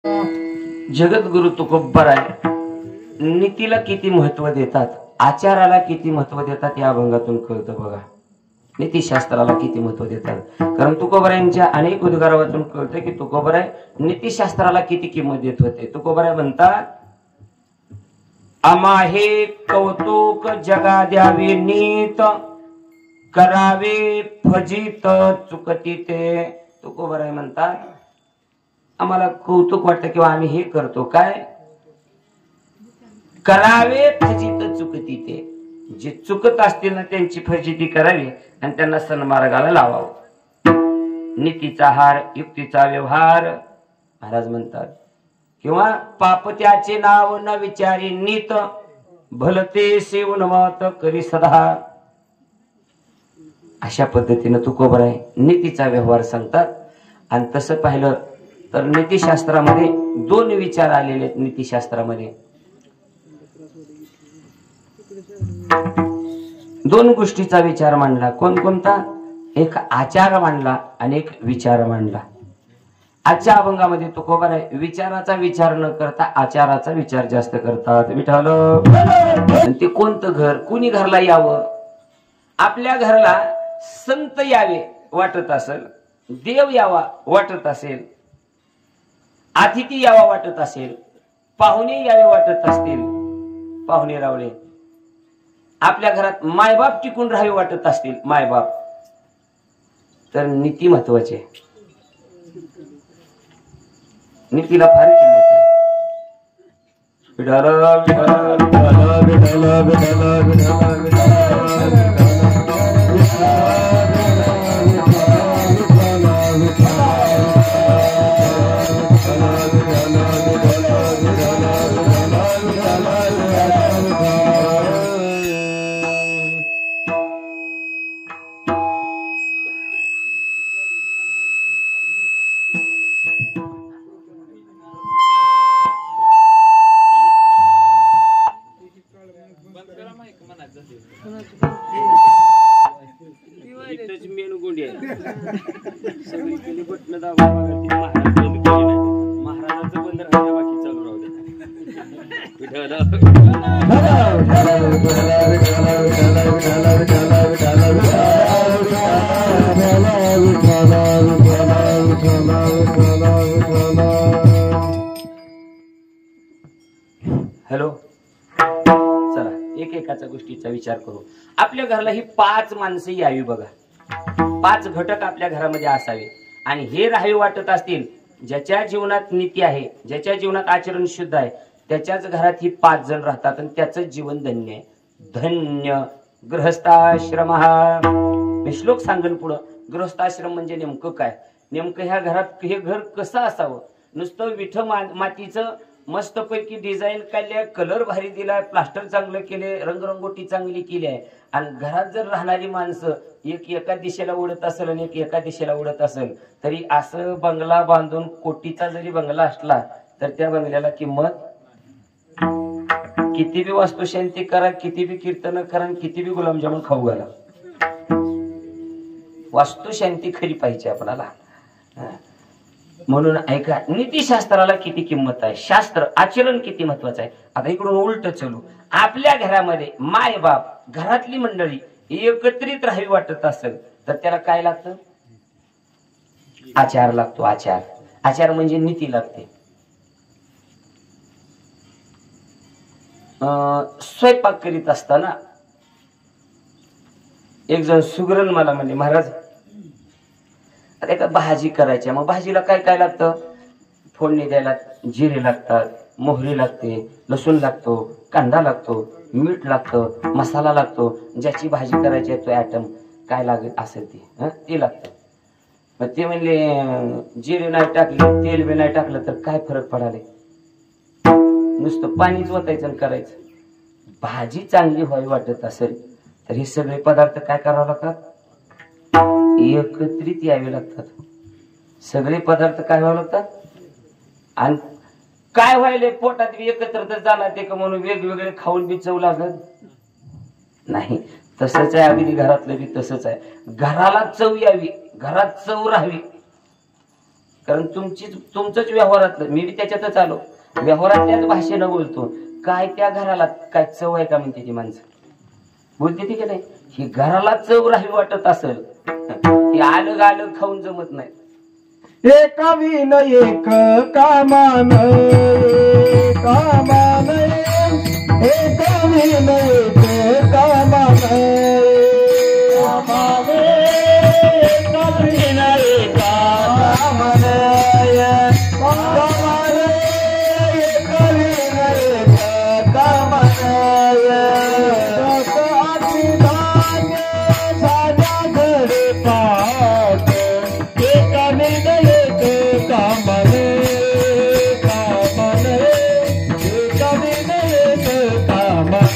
जगद्गुरु तुकोबराय नीतीला किती महत्व देतात, आचाराला किती महत्व देतात या अभंगातून कळतं बघा. नीतिशास्त्राला किती महत्व देतात. कारण तुकोबरायांच्या अनेक उद्गार वाचून कळतं की तुकोबराय नीतिशास्त्राला किती किंमत देत होते. तुकोबराय म्हणतात, आमाहे कौतुक जगा द्यावे नीत, करावे फजित चुकती ते. तुकोबराय म्हणतात, आम्हाला कौतुक वाटतं किंवा आम्ही हे करतो काय, करावे फजित चुकती ते. जे चुकत असतील ना त्यांची फजिती करावी आणि त्यांना सन्मार्गाला लावावं. नीतीचा हार युक्तीचा व्यवहार महाराज म्हणतात. किंवा पापत्याचे नाव न विचारी नीत, भलते सेवन मत करी सदा. अशा पद्धतीनं तुकोबराय नीतीचा व्यवहार सांगतात. आणि तसं पाहिलं तर नीतिशास्त्रामध्ये दोन विचार आलेले आहेत. नीतिशास्त्रामध्ये दोन गोष्टीचा विचार मांडला. कोणकोणता? एक आचार मांडला आणि एक विचार मांडला. आजच्या अभंगामध्ये तुकोबराय विचाराचा विचार न करता आचाराचा विचार जास्त करतात. विठाल ते कोणतं घर, कुणी घरला यावं, आपल्या घरला संत यावे वाटत असेल, देव यावा वाटत असेल, अतिथी यावा वाटत असेल, पाहुणे यावे वाटत असतील, पाहुणे रावळे आपल्या घरात मायबाप टिकून राहावे वाटत असतील, मायबाप, तर नीती महत्वाची. नीतीला फार किंमत आहे. महाराजाचं बंद राहण्या बाकी चालू राहू हॅलो, चला एकेकाच्या गोष्टीचा विचार करू. आपल्या घराला ही 5 माणसं यावी बघा. 5 घटक आपल्या घरामध्ये असावे आणि हे राहावे वाटत असतील. ज्याच्या जीवनात नीती आहे, ज्याच्या जीवनात आचरण शुद्ध आहे, त्याच्याच घरात ही 5 जण राहतात आणि त्याचं जीवन धन्य आहे. धन्य गृहस्थाश्रम. मी श्लोक सांगन पुढं. गृहस्थाश्रम म्हणजे नेमकं काय, नेमकं ह्या घरात हे घर कसं असावं. नुसतं विठ मातीचं मस्तपैकी डिझाईन काढले, कलर भारी दिलाय, प्लास्टर चांगलं केले, रंगरंगोटी चांगली केली आहे आणि घरात जर राहणारी माणसं एक एका दिशेला उडत असेल आणि एक एका दिशेला उडत असेल, तरी असं बंगला बांधून कोटीचा जरी बंगला असला तर त्या बंगल्याला किंमत, किती बी वास्तुशांती करा, किती बी कीर्तन करा, किती बी गुलामजामुन खाऊ घाला, वास्तुशांती खरी पाहिजे आपल्याला. म्हणून ऐका, नीतिशास्त्राला किती किंमत आहे, शास्त्र आचरण किती महत्वाचं आहे. आता इकडून उलट चलू. आपल्या घरामध्ये माय बाप, घरातली मंडळी एकत्रित राहावी वाटत असेल तर त्याला काय लागतं? आचार लागतो. आचार, आचार म्हणजे नीती लागते. स्वयंपाक करीत असताना एक जण सुगरण मला म्हणले, महाराज आता एका भाजी करायची, मग भाजीला काय काय लागतं? फोडणी द्यायला जिरे लागतात, मोहरी लागते, लसूण लागतो, कांदा लागतो, मीठ लागतं, मसाला लागतो. ज्याची भाजी करायची आहे तो ॲटम काय लागत असेल ते लागतं. मग ते म्हणले जिरे नाही टाकले, तेल बी नाही टाकलं तर काय फरक पडाले, नुसतं पाणीच ओतायचं आणि करायचं. भाजी चांगली व्हावी वाटत असेल तर हे सगळे पदार्थ काय करावं लागतात? एकत्रित यावे लागतात. सगळे पदार्थ काय व्हावं लागतात. आणि काय व्हायले पोटात एकत्र तर जाणार ते का म्हणून वेगवेगळे खाऊन बी चव लागत नाही. तसंच आहे अगदी घरातलं बी तसंच आहे. घराला चव यावी, घरात चव राहावी. कारण तुमचंच व्यवहारातलं, मी बी त्याच्यातच आलो, व्यवहारातल्याच भाषेनं बोलतो. काय त्या घराला काय चव आहे का म्हणते ती माणसं, बोलते ती की नाही. ही घराला चव राही वाटत असेल, ती आलं आलं खाऊन जमत नाही. एका विन एक कामान कामान एका विन एक कामान कामान एका विन एक कामान कामान एका विन एक कामान साजा घर पाठ एका विन एक कामान कामान एका विन एक कामान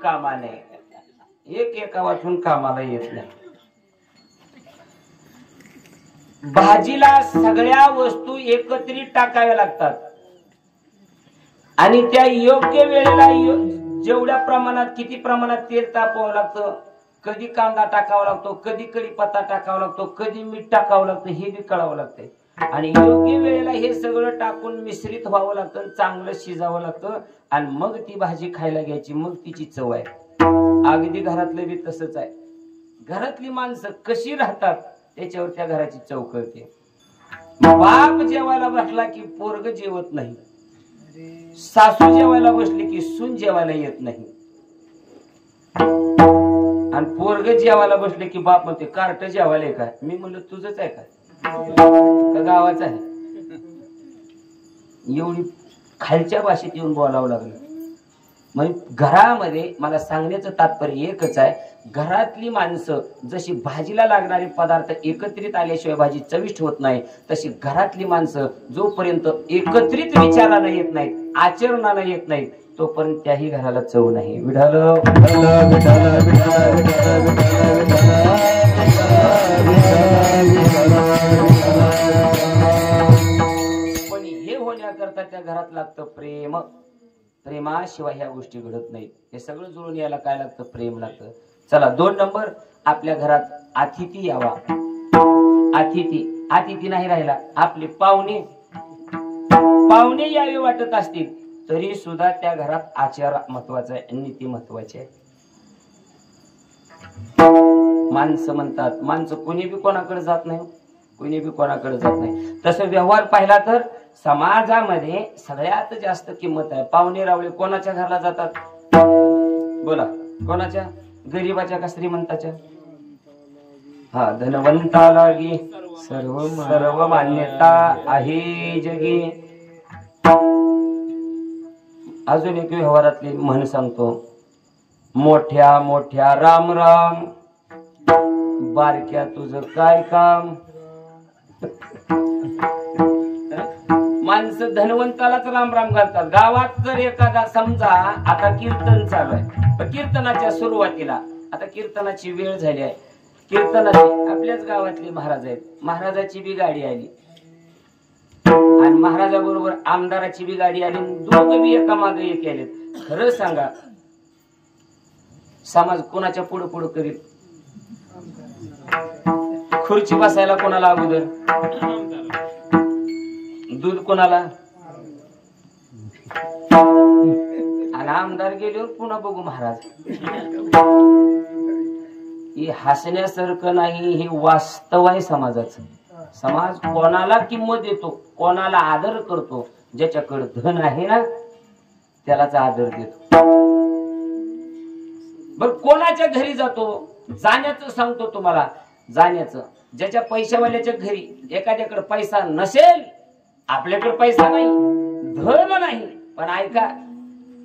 कामाने एक एका वाचून कामाला येत नाही. भाजीला सगळ्या वस्तू एकत्रित टाकाव्या लागतात आणि त्या योग्य वेळेला जेवढ्या प्रमाणात किती प्रमाणात तेल तापवावं लागतं, कधी कांदा टाकावा लागतो, कधी कढीपत्ता टाकावा लागतो, कधी मीठ टाकावं लागतं, हे बी कळावं लागतंय. आणि योग्य वेळेला हे सगळं टाकून मिश्रित व्हावं लागतं, चांगलं शिजावं लागतं आणि मग ती भाजी खायला घ्यायची, मग तिची चव आहे. अगदी घरातलं बी तसंच आहे. घरातली माणसं कशी राहतात त्याच्यावर त्या घराची चव कळते. बाप जेवायला बसला की पोरग जेवत नाही, सासू जेवायला बसली की सून जेवायला येत नाही, आणि पोरग जेवायला बसले की बाप म्हणते कार्ट जेवायला आहे का. मी म्हणलं तुझंच आहे का गावाचं आहे. एवढी खालच्या भाषेत येऊन बोलावं लागलं. म्हणजे घरामध्ये मला सांगण्याचं तात्पर्य एकच आहे, घरातली माणसं जशी भाजीला लागणारे पदार्थ एकत्रित आल्याशिवाय भाजी चविष्ट होत नाही, तशी घरातली माणसं जोपर्यंत एकत्रित विचारानं येत नाहीत, आचरणानं येत नाहीत, तोपर्यंत त्याही घराला चव नाही. विठाल पण हे होण्याकरता त्या घरात लागतं प्रेम. प्रेमाशिवाय ह्या गोष्टी घडत नाहीत. हे सगळं जुळून यायला काय लागतं, प्रेम लागतं. चला 2 नंबर, आपल्या घरात अतिथी यावा. अतिथी नाही राहिला, आपले पाहुणे यावे वाटत असतील तरी सुद्धा त्या घरात आचार महत्वाचा आहे, नीती महत्वाची आहे. माणसं म्हणतात, माणसं कोणी बी कोणाकडे जात नाही, कोणी बी कोणाकडे जात नाही. तसं व्यवहार पाहिला तर समाजामध्ये सगळ्यात जास्त किंमत आहे. पाहुणे रावळे कोणाच्या घराला जातात, बोला कोणाच्या, गरीबाच्या का श्रीमंताच्या. हा, धनवंताला गी सर्व मान्यता आहे जगी. अजून एक व्यवहारातली म्हण सांगतो, मोठ्या मोठ्या राम राम, बारक्या तुझं काय काम. माणसं धनवंतालाच राम राम घालतात. गावात जर एखादा समजा आता कीर्तन चालू आहे, पण कीर्तनाच्या सुरुवातीला आता कीर्तनाची वेळ झाली आहे, कीर्तनाची आपल्याच गावातले महाराज आहेत, महाराजाची बी गाडी आली आणि महाराजाबरोबर आमदाराची बी गाडी आली, दोघं बी एका मागे एक आलेत. खरं सांगा, समाज कोणाच्या पुढे पुढे करीत, खुर्ची बसायला कोणाला अगोदर, दूध कोणाला, आणि आमदार गेल्यावर पुन्हा बघू महाराज. हे हसण्यासारखं नाही, हे वास्तव आहे समाजाचं. समाज कोणाला किंमत देतो, कोणाला आदर करतो, ज्याच्याकडे धन आहे ना त्यालाच आदर देतो. बर कोणाच्या घरी जातो, जाण्याचं सांगतो तुम्हाला, जाण्याचं. ज्याच्या पैशावाल्याच्या घरी एखाद्याकडे पैसा नसेल, आपल्याकडे पैसा नाही, धन नाही, पण ऐका,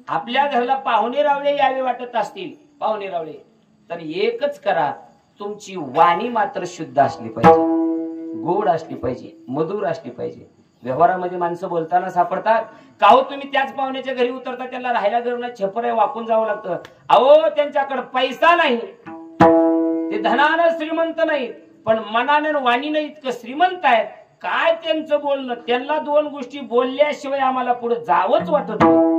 आपल्या घराला पाहुणे रावळे यावे वाटत असतील, पाहुणे रावळे, तर एकच करा, तुमची वाणी मात्र शुद्ध असली पाहिजे, गोड असली पाहिजे, मधुर असली पाहिजे. व्यवहारामध्ये माणसं बोलताना सापडतात. का हो तुम्ही त्याच पाहुण्याच्या घरी उतरता, त्यांना राहायला घर नाही, छपर आहे, वाकून जावं लागतं. अहो त्यांच्याकडे पैसा नाही, ते धनानं श्रीमंत नाही, पण मनाने वाणीनं इतकं श्रीमंत आहेत. काय त्यांचं बोलणं, त्यांना दोन गोष्टी बोलल्याशिवाय आम्हाला पुढे जावंच वाटत नाही.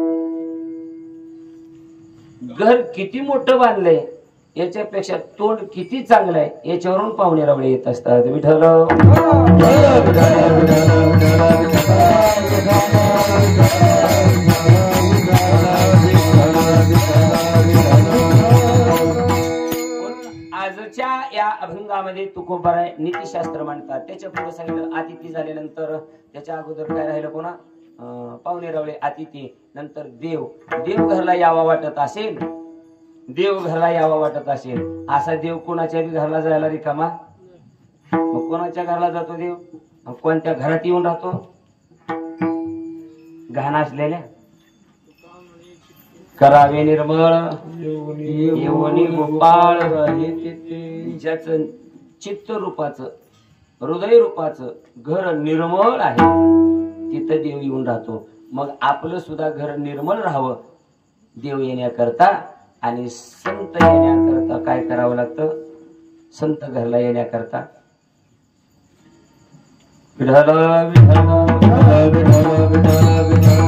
घर किती मोठं बांधलंय याच्यापेक्षा तोंड किती चांगलं आहे याच्यावरून पाहुणे रावळे येत असतात. विठ्ठल आजच्या या अभंगामध्ये तुकोबाराय नीतिशास्त्र मांडतात. त्याच्या पुढे सांगितलं अतिथी झाल्यानंतर, त्याच्या अगोदर काय राहिलं कोणा, पाहुणे रावळे, अतिथी, नंतर देव. देव घरला यावा वाटत असेल, देव घरला यावा वाटत असेल, असा देव कोणाच्या बी घरला जायला रिकामा. मग कोणाच्या घरला जातो देव, कोणत्या घरात येऊन राहतो, घाण असलेल्या. करावे निर्मळ येवनी गोपाळ, ज्याचं चित्त रूपाचं हृदय रूपाचं घर निर्मळ आहे तिथं देव येऊन राहतो. मग आपलं सुद्धा घर निर्मळ राहावं देव येण्याकरता, आणि संत येण्याकरता काय करावं लागतं, संत घरला येण्याकरता विठ्ठल विठ्ठल विठ्ठल विठ्ठल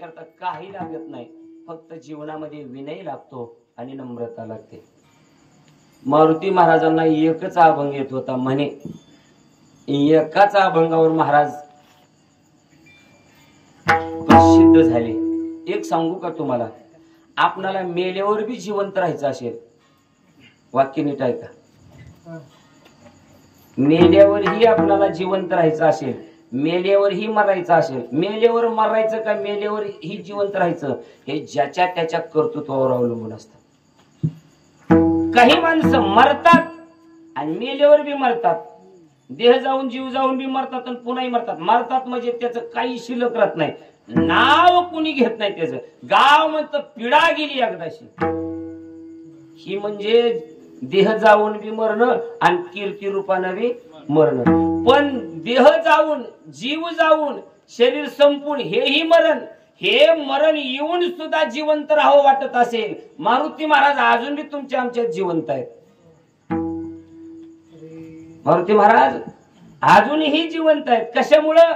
करता काही लागत नाही, फक्त जीवनामध्ये विनय लागतो आणि नम्रता लागते. मारुती महाराजांना एकच अभंग येत होता म्हणे, एकाच अभंगावर महाराज प्रसिद्ध झाले. एक सांगू का तुम्हाला, आपणाला मेल्यावर बी जिवंत राहायचं असेल, वाक्य नीट ऐका, मेल्यावरही आपल्याला जिवंत राहायचं असेल, मेल्यावरही मरायचं असेल, मेल्यावर मरायचं का मेल्यावर ही जिवंत राहायचं, हे ज्याच्या त्याच्या कर्तृत्वावर अवलंबून असतं. काही माणसं मरतात आणि मेल्यावर बी मरतात, देह जाऊन जीव जाऊन बी मरतात आणि पुन्हाही मरतात. मरतात म्हणजे त्याचं काही शिल्लक राहत नाही, नाव कुणी घेत नाही त्याचं. गाव म्हणतं पिढा गेली एकदाशी. ही म्हणजे देह जाऊन बी मरणं आणि कीर्ती रूपानं बी मरणं. पण देह जाऊन जीव जाऊन शरीर संपून हेही मरण, हे मरण येऊन सुद्धा जिवंत राहावं वाटत असेल, मारुती महाराज अजून बी तुमच्या आमच्यात जिवंत आहेत. मारुती महाराज अजूनही जिवंत आहेत. कशामुळं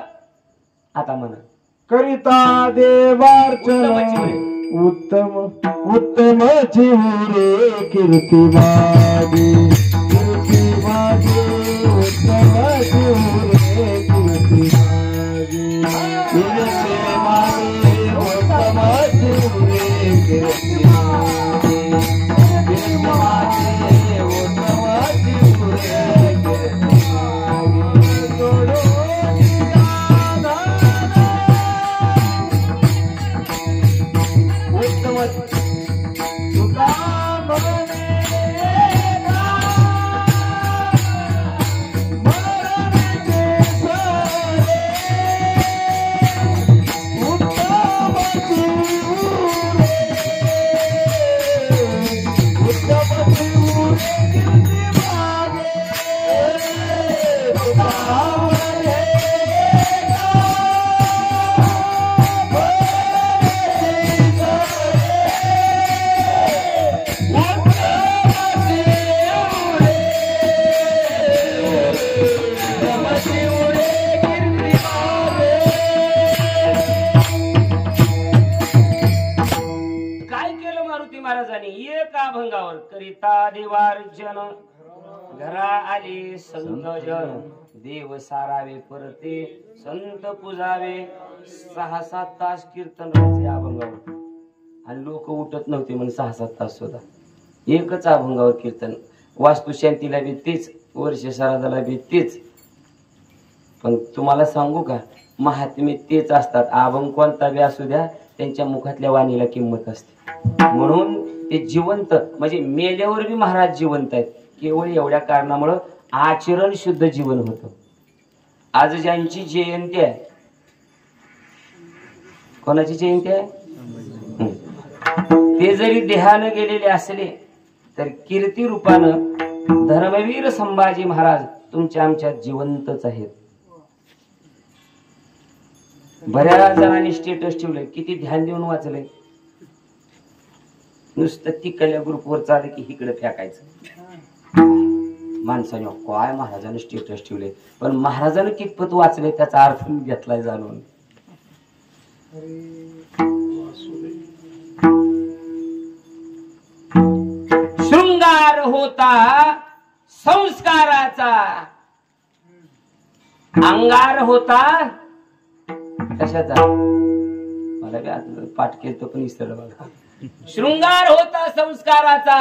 आता म्हणा, करिता देवार्चन उत्तम उत्तम जीवरे कीर्ती माझी, कीर्ती माझी उत्तम जीवरे कीर्ती माझी, कीर्ती माझी उत्तम जीवरे कीर्ती माझी, कीर्ती माझी उत्तम जीवरे कीर्ती अभंगावर. करिता देवार्चन घरा आले संतजन, देव सारावे परते संत पूजावे. 6-7 तास कीर्तन राहायचे अभंगावर, आणि लोक उठत नव्हते म्हणून 6-7 तास सुद्धा एकच अभंगावर कीर्तन. वास्तुशांतीला बी तेच, वर्ष श्राद्धाला बी तेच. पण तुम्हाला सांगू का, महात्मे तेच असतात. अभंग कोणता बी असू द्या, त्यांच्या मुखातल्या वाणीला किंमत असते. म्हणून ते जिवंत, म्हणजे मेल्यावर बी महाराज जिवंत आहेत. केवळ एवढ्या कारणामुळं आचरण शुद्ध जीवन होतं. आज ज्यांची जयंती आहे, कोणाची जयंती आहे, ते जरी देहानं गेलेले असले तर कीर्ती रूपानं धर्मवीर संभाजी महाराज तुमच्या आमच्यात जिवंतच आहेत. बऱ्याच जणांनी स्टेटस ठेवलंय, किती ध्यान देऊन वाचलंय. नुसतं तिकडल्या ग्रुपवर चाललं की इकडे फेकायचं. माणसाने काय महाराजांनी स्टेटस ठेवले, पण महाराजांनी कितपत वाचले त्याचा अर्थ घेतलाय जाणून. शृंगार होता संस्काराचा, अंगार होता कशाचा, मला बी आता पाठ केलं पण विसरलं बघा. शृंगार होता संस्काराचा,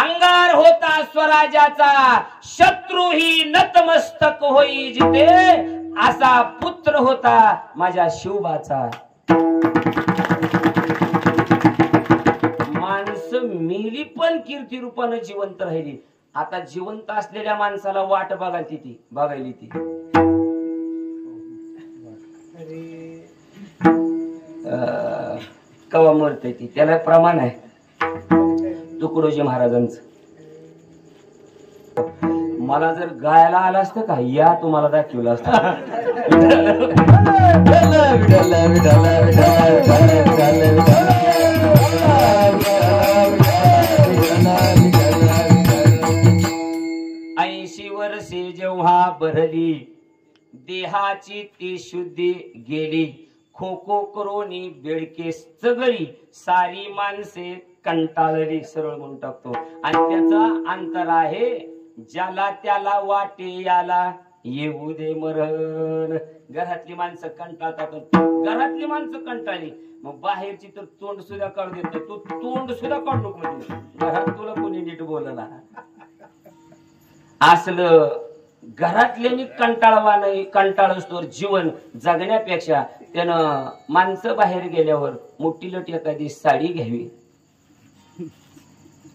अंगार होता स्वराज्याचा, शत्रूही नतमस्तक होई जिथे, असा पुत्र होता माझ्या शिवबाचा. माणसं मेली पण कीर्ती रूपानं जिवंत राहिली. आता जिवंत असलेल्या माणसाला वाट बघायली ती कवा मरते ती, त्याला प्रमाण आहे तुकडोजी महाराजांचं. मला जर गायला आलं असतं का, या तुम्हाला दाखवलं असतं. ऐंशी वर्षे जेव्हा भरली देहाची ती शुद्धी गेली, खो खो करोनी बेडके चगळी, सारी माणसे कंटाळली, सरळ म्हणून टाकतो. आणि त्याचा अंतर आहे, ज्याला त्याला वाटे याला येऊ दे मरण. घरातली माणसं कंटाळतात, घरातली माणसं कंटाळली मग बाहेरची तर तोंड सुद्धा काढू देत. तू तोंड सुद्धा काढू नको म्हणजे घरात तुला कोणी नीट बोलला असलं. घरातल्यानी कंटाळवा नाही, कंटाळस्तोवर जीवन जगण्यापेक्षा त्यानं माणसं बाहेर गेल्यावर मोठी लट एखादी साडी घ्यावी,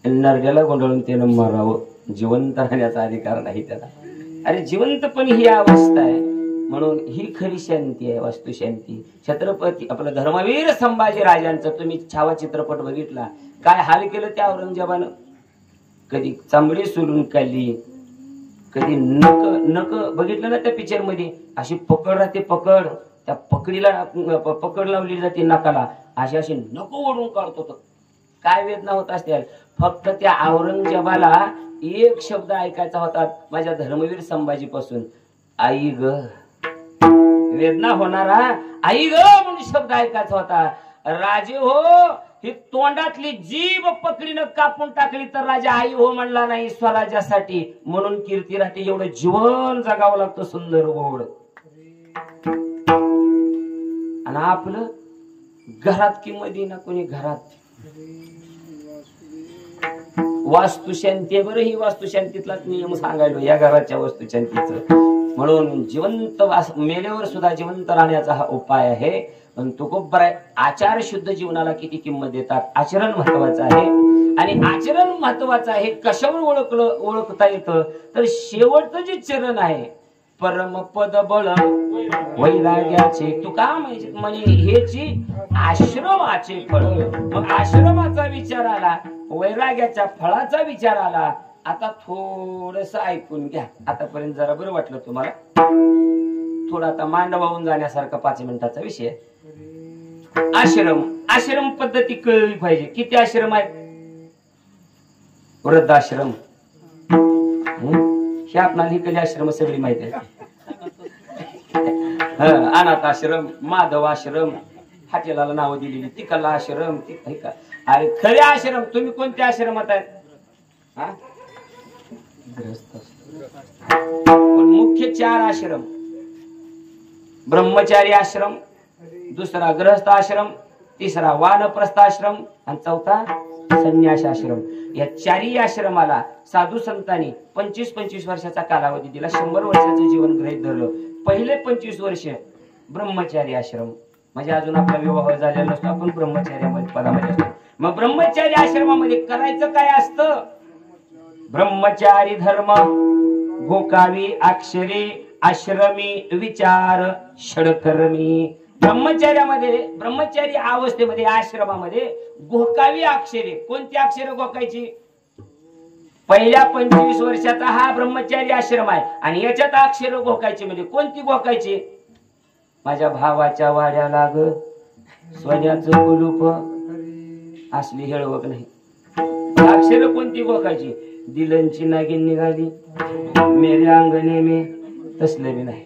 नरड्याला गोंधळून त्यानं मारावं. जिवंत राहण्याचा अधिकार नाही त्याला. अरे जिवंतपणी ही अवस्था आहे, म्हणून ही खरी शांती आहे, वास्तुशांती. छत्रपती आपलं धर्मवीर संभाजी राजांचं तुम्ही छावा चित्रपट बघितला, काय हाल केलं त्या औरंगजेबानं. कधी चांबडी सोलून काढली, कधी नक बघितलं ना त्या पिक्चर मध्ये, अशी पकड राहते, पकड त्या पकडीला पकड लावली जाते नाकाला, अशी अशी नको ओढून काढतो. काय वेदना होत असतील. फक्त त्या औरंगजेबाला एक शब्द ऐकायचा होता माझ्या धर्मवीर संभाजी पासून, आई ग. वेदना होणारा आई ग म्हणून शब्द ऐकायचा होता. राजे हो, ही तोंडातली जीभ पकडीनं कापून टाकली तर राजा आई हो म्हणला नाही स्वराज्यासाठी, म्हणून कीर्ती राहते. एवढं जीवन जगावं लागतं सुंदर गोड. आणि आपलं घरात किंमत ना कोणी घरात. वास्तुशांती बरं, ही वास्तुशांतीतलाच नियम सांगायलो या घराच्या वास्तुशांतीचं. म्हणून जिवंत मेल्यावर सुद्धा जिवंत राहण्याचा हा उपाय आहे. पण तो खूप बरा आहे. आचार शुद्ध जीवनाला किती किंमत देतात. आचरण महत्वाचं आहे, आणि आचरण महत्वाचं आहे. कशावर ओळखता येतं तर शेवटचं जे चरण आहे, परमपद बळ वैराग्याचे, तुका म्हणजे हेची आश्रमाचे फळ. मग आश्रमाचा विचार आला, वैराग्याच्या फळाचा विचार आला. आता थोडस ऐकून घ्या. आतापर्यंत जरा बरं वाटलं तुम्हाला. थोडा आता मांड वाहून जाण्यासारखा 5 मिनिटाचा विषय. आश्रम पद्धती कळली पाहिजे. किती आश्रम आहेत? वृद्धाश्रम, हे आपणाला ही कधी आश्रम सगळी माहिती आहे. अनाथ आश्रम, माधव आश्रम, हाटेलाला नाव दिलेली, तिकला आश्रम. अरे खरे आश्रम तुम्ही कोणत्या आश्रमात आहेत? पण मुख्य 4 आश्रम. ब्रह्मचारी आश्रम, दुसरा गृहस्थ आश्रम, तिसरा वानप्रस्थ आश्रम, आणि चौथा संन्यास आश्रम. या 4ही आश्रमाला साधू संतांनी 25-25 वर्षाचा कालावधी दिला. 100 वर्षाचं जीवन गृहीत धरलं. पहिले 25 वर्ष ब्रह्मचारी आश्रम, म्हणजे अजून आपला विवाह झालेला नसतो, आपण ब्रह्मचार्यामध्ये पदामध्ये असतो. मग ब्रह्मचारी आश्रमामध्ये करायचं काय असतं? ब्रह्मचारी धर्म गोकावी अक्षरी आश्रमी विचार षडकर्मी. ब्रह्मचारी अवस्थेमध्ये आश्रमामध्ये घोकावी अक्षरे. कोणती अक्षरे घोकायची? पहिल्या 25 वर्षाचा हा ब्रह्मचारी आश्रम आहे आणि याच्यात अक्षर घोकायची. म्हणजे कोणती घोकायची? माझ्या भावाच्या वाड्याला ग सोन्याचं कुलूप, असली हेळवक नाही. अक्षर कोणती घोकायची? दिलंची नागिन निघाली मेरे अंगणे में, तसलं बी नाही.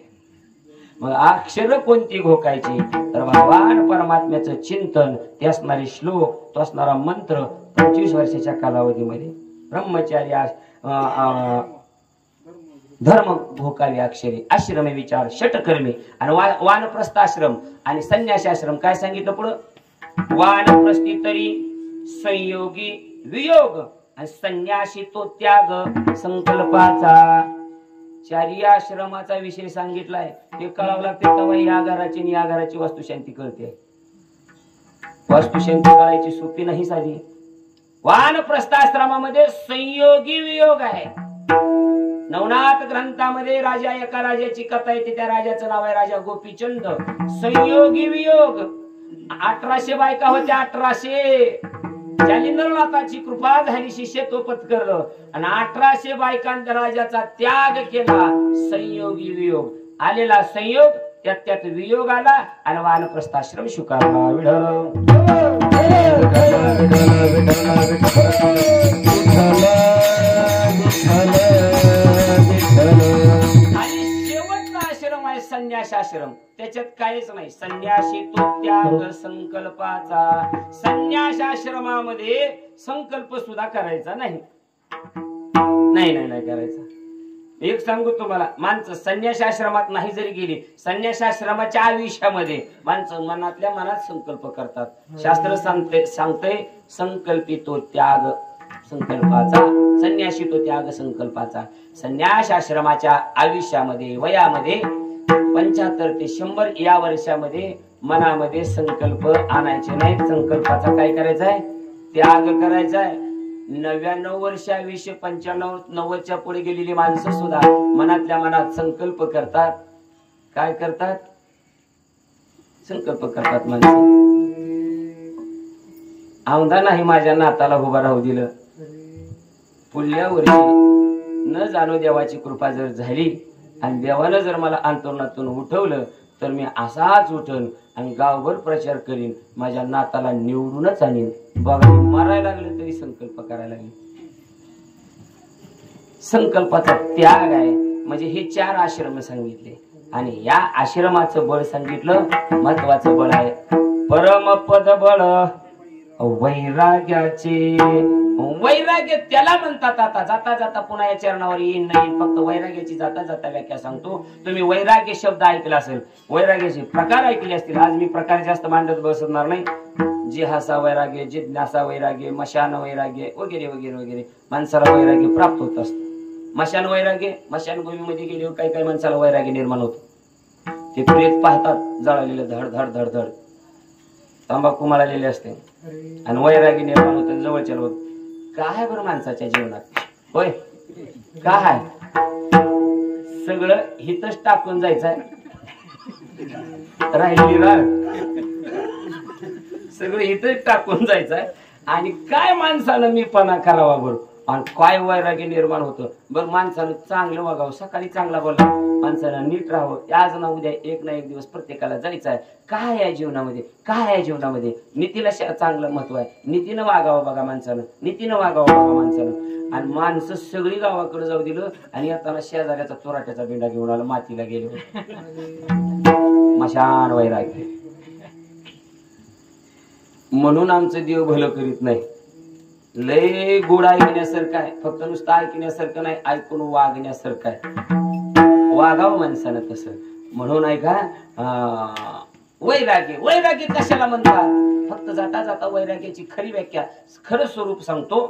मग अक्षर कोणती घोकायची? तर भगवान परमात्म्याचं चिंतन, ते असणारे श्लोक, तो असणारा मंत्र 25 वर्षाच्या कालावधीमध्ये ब्रह्मचारी धर्म घोकावे अक्षरे. आश्रम विचार षटकर्मी आणि वानप्रस्थ आश्रम आणि संन्यासी आश्रम. काय सांगितलं पुढं? वानप्रस्थी तरी संयोगी वियोग आणि संन्यासी तो त्याग संकल्पाचा. चारी आश्रमाचा विषय सांगितलाय. ते कळावं लागते तेव्हा या घराची आणि या घराची वास्तुशांती कळते. वास्तुशांती कळायची सोपी नाही साधी. वानप्रस्थ आश्रमामध्ये संयोगी वियोग आहे. नवनाथ ग्रंथामध्ये एका राजाची कथा येते. त्या राजाचं नाव आहे राजा गोपीचंद. संयोगी वियोग. 1800 बायका होत्या. 1800. जालिंद्रनाथाची कृपा झाली, शिष्य तो पत्करलं आणि 1800 बायकांचा राजाचा त्याग केला. संयोगी वियोग. आलेला संयोग त्यात वियोग आला आणि वानप्रस्थाश्रम स्वीकारला. आणि शेवटचा आश्रम आहे संन्यासाश्रम. त्याच्यात काहीच नाही. संन्यासी तो त्याग संकल्पाचा. संन्यासाश्रमामध्ये संकल्प सुद्धा करायचा नाही. नाही करायचा. एक सांगू तुम्हाला, माणसं संन्यासाश्रमात नाही जरी गेली, संन्यासाश्रमाच्या आयुष्यामध्ये माणसं मनातल्या मनात संकल्प करतात. शास्त्र सांगतंय संकल्पितो त्याग संकल्पाचा. संन्यासी तो त्याग संकल्पाचा. संन्यास आश्रमाच्या आयुष्यामध्ये, वयामध्ये 75 ते 100 या वर्षामध्ये मनामध्ये संकल्प आणायचे नाहीत. संकल्पाचा काय करायचाय? त्याग करायचाय. 99 वर्ष आयुष्य 95-90च्या पुढे गेलेली माणसं सुद्धा मनातल्या मनात संकल्प करतात. काय करतात? संकल्प करतात माणसं. औंधा नाही माझ्या नाताला उभा राहू दिलं. पुढल्या वर्षी न जाणू देवाची कृपा जर झाली आणि देवानं जर मला अंतर्नातून उठवलं तर मी असाच उठन आणि गावभर प्रचार करीन. माझ्या नाताला निवडूनच आणीन. बाबा मारायला लागलं तरी संकल्प करायला लागले. संकल्पाचा त्याग आहे. म्हणजे हे 4 आश्रम सांगितले आणि या आश्रमाचं बळ सांगितलं. महत्वाचं बळ आहे परमपद बळ वैराग्याचे. वैराग्य त्याला म्हणतात. आता जाता जाता पुन्हा या चरणावर येईन नाही, फक्त वैराग्याची जाता जाता व्याख्या सांगतो. तुम्ही वैराग्य शब्द ऐकला असेल, वैराग्याचे प्रकार ऐकले असतील. आज मी प्रकार जास्त मांडत बसणार नाही. जिहासा वैराग्य, जिज्ञासा वैराग्य, मशान वैराग्य वगैरे वगैरे वगैरे माणसाला वैराग्य प्राप्त होत असत. मशान वैराग्य, मशानभूमीमध्ये गेल्यावर काही काही माणसाला वैराग्य निर्माण होतो. ते प्रेत पाहतात जळालेलं धड धड धड धड, तंबाखू मळालेले असते आणि वैराग्य निर्माण होतं जवळच्या लोक. काय बरं माणसाच्या जीवनात होय, काय सगळं हितच टाकून जायचंय. राहिली राग सगळं हितच टाकून जायचंय आणि काय माणसानं मीपणा करावा बरं आणि काय वैराग्य निर्माण होतं बरं. माणसानं चांगलं वागावं, सकाळी चांगला बोला, माणसानं नीट राहावं. आज ना उद्या एक ना एक दिवस प्रत्येकाला जायचं आहे. काय आहे जीवनामध्ये, काय आहे जीवनामध्ये, नीतीला चांगलं महत्व आहे. नीतीनं वागावं बघा माणसानं, नीतीनं वागावं बघा माणसानं. आणि माणसं सगळी गावाकडे जाऊ दिलं आणि येताना शेजाऱ्याचा चोराट्याचा बिंडा घेऊन आला, मातीला गेलो. मशान वैराग्य. म्हणून आमचं देव भलं करीत नाही. लय गोड ऐकण्यासारखं आहे, फक्त नुसतं ऐकण्यासारखं नाही, ऐकून वागण्यासारखं आहे. वागावं माणसानं तसं. म्हणून ऐका वैराग्य. वैराग्य कशाला म्हणतात? फक्त जाता जाता वैराग्याची खरी व्याख्या, खरं स्वरूप सांगतो.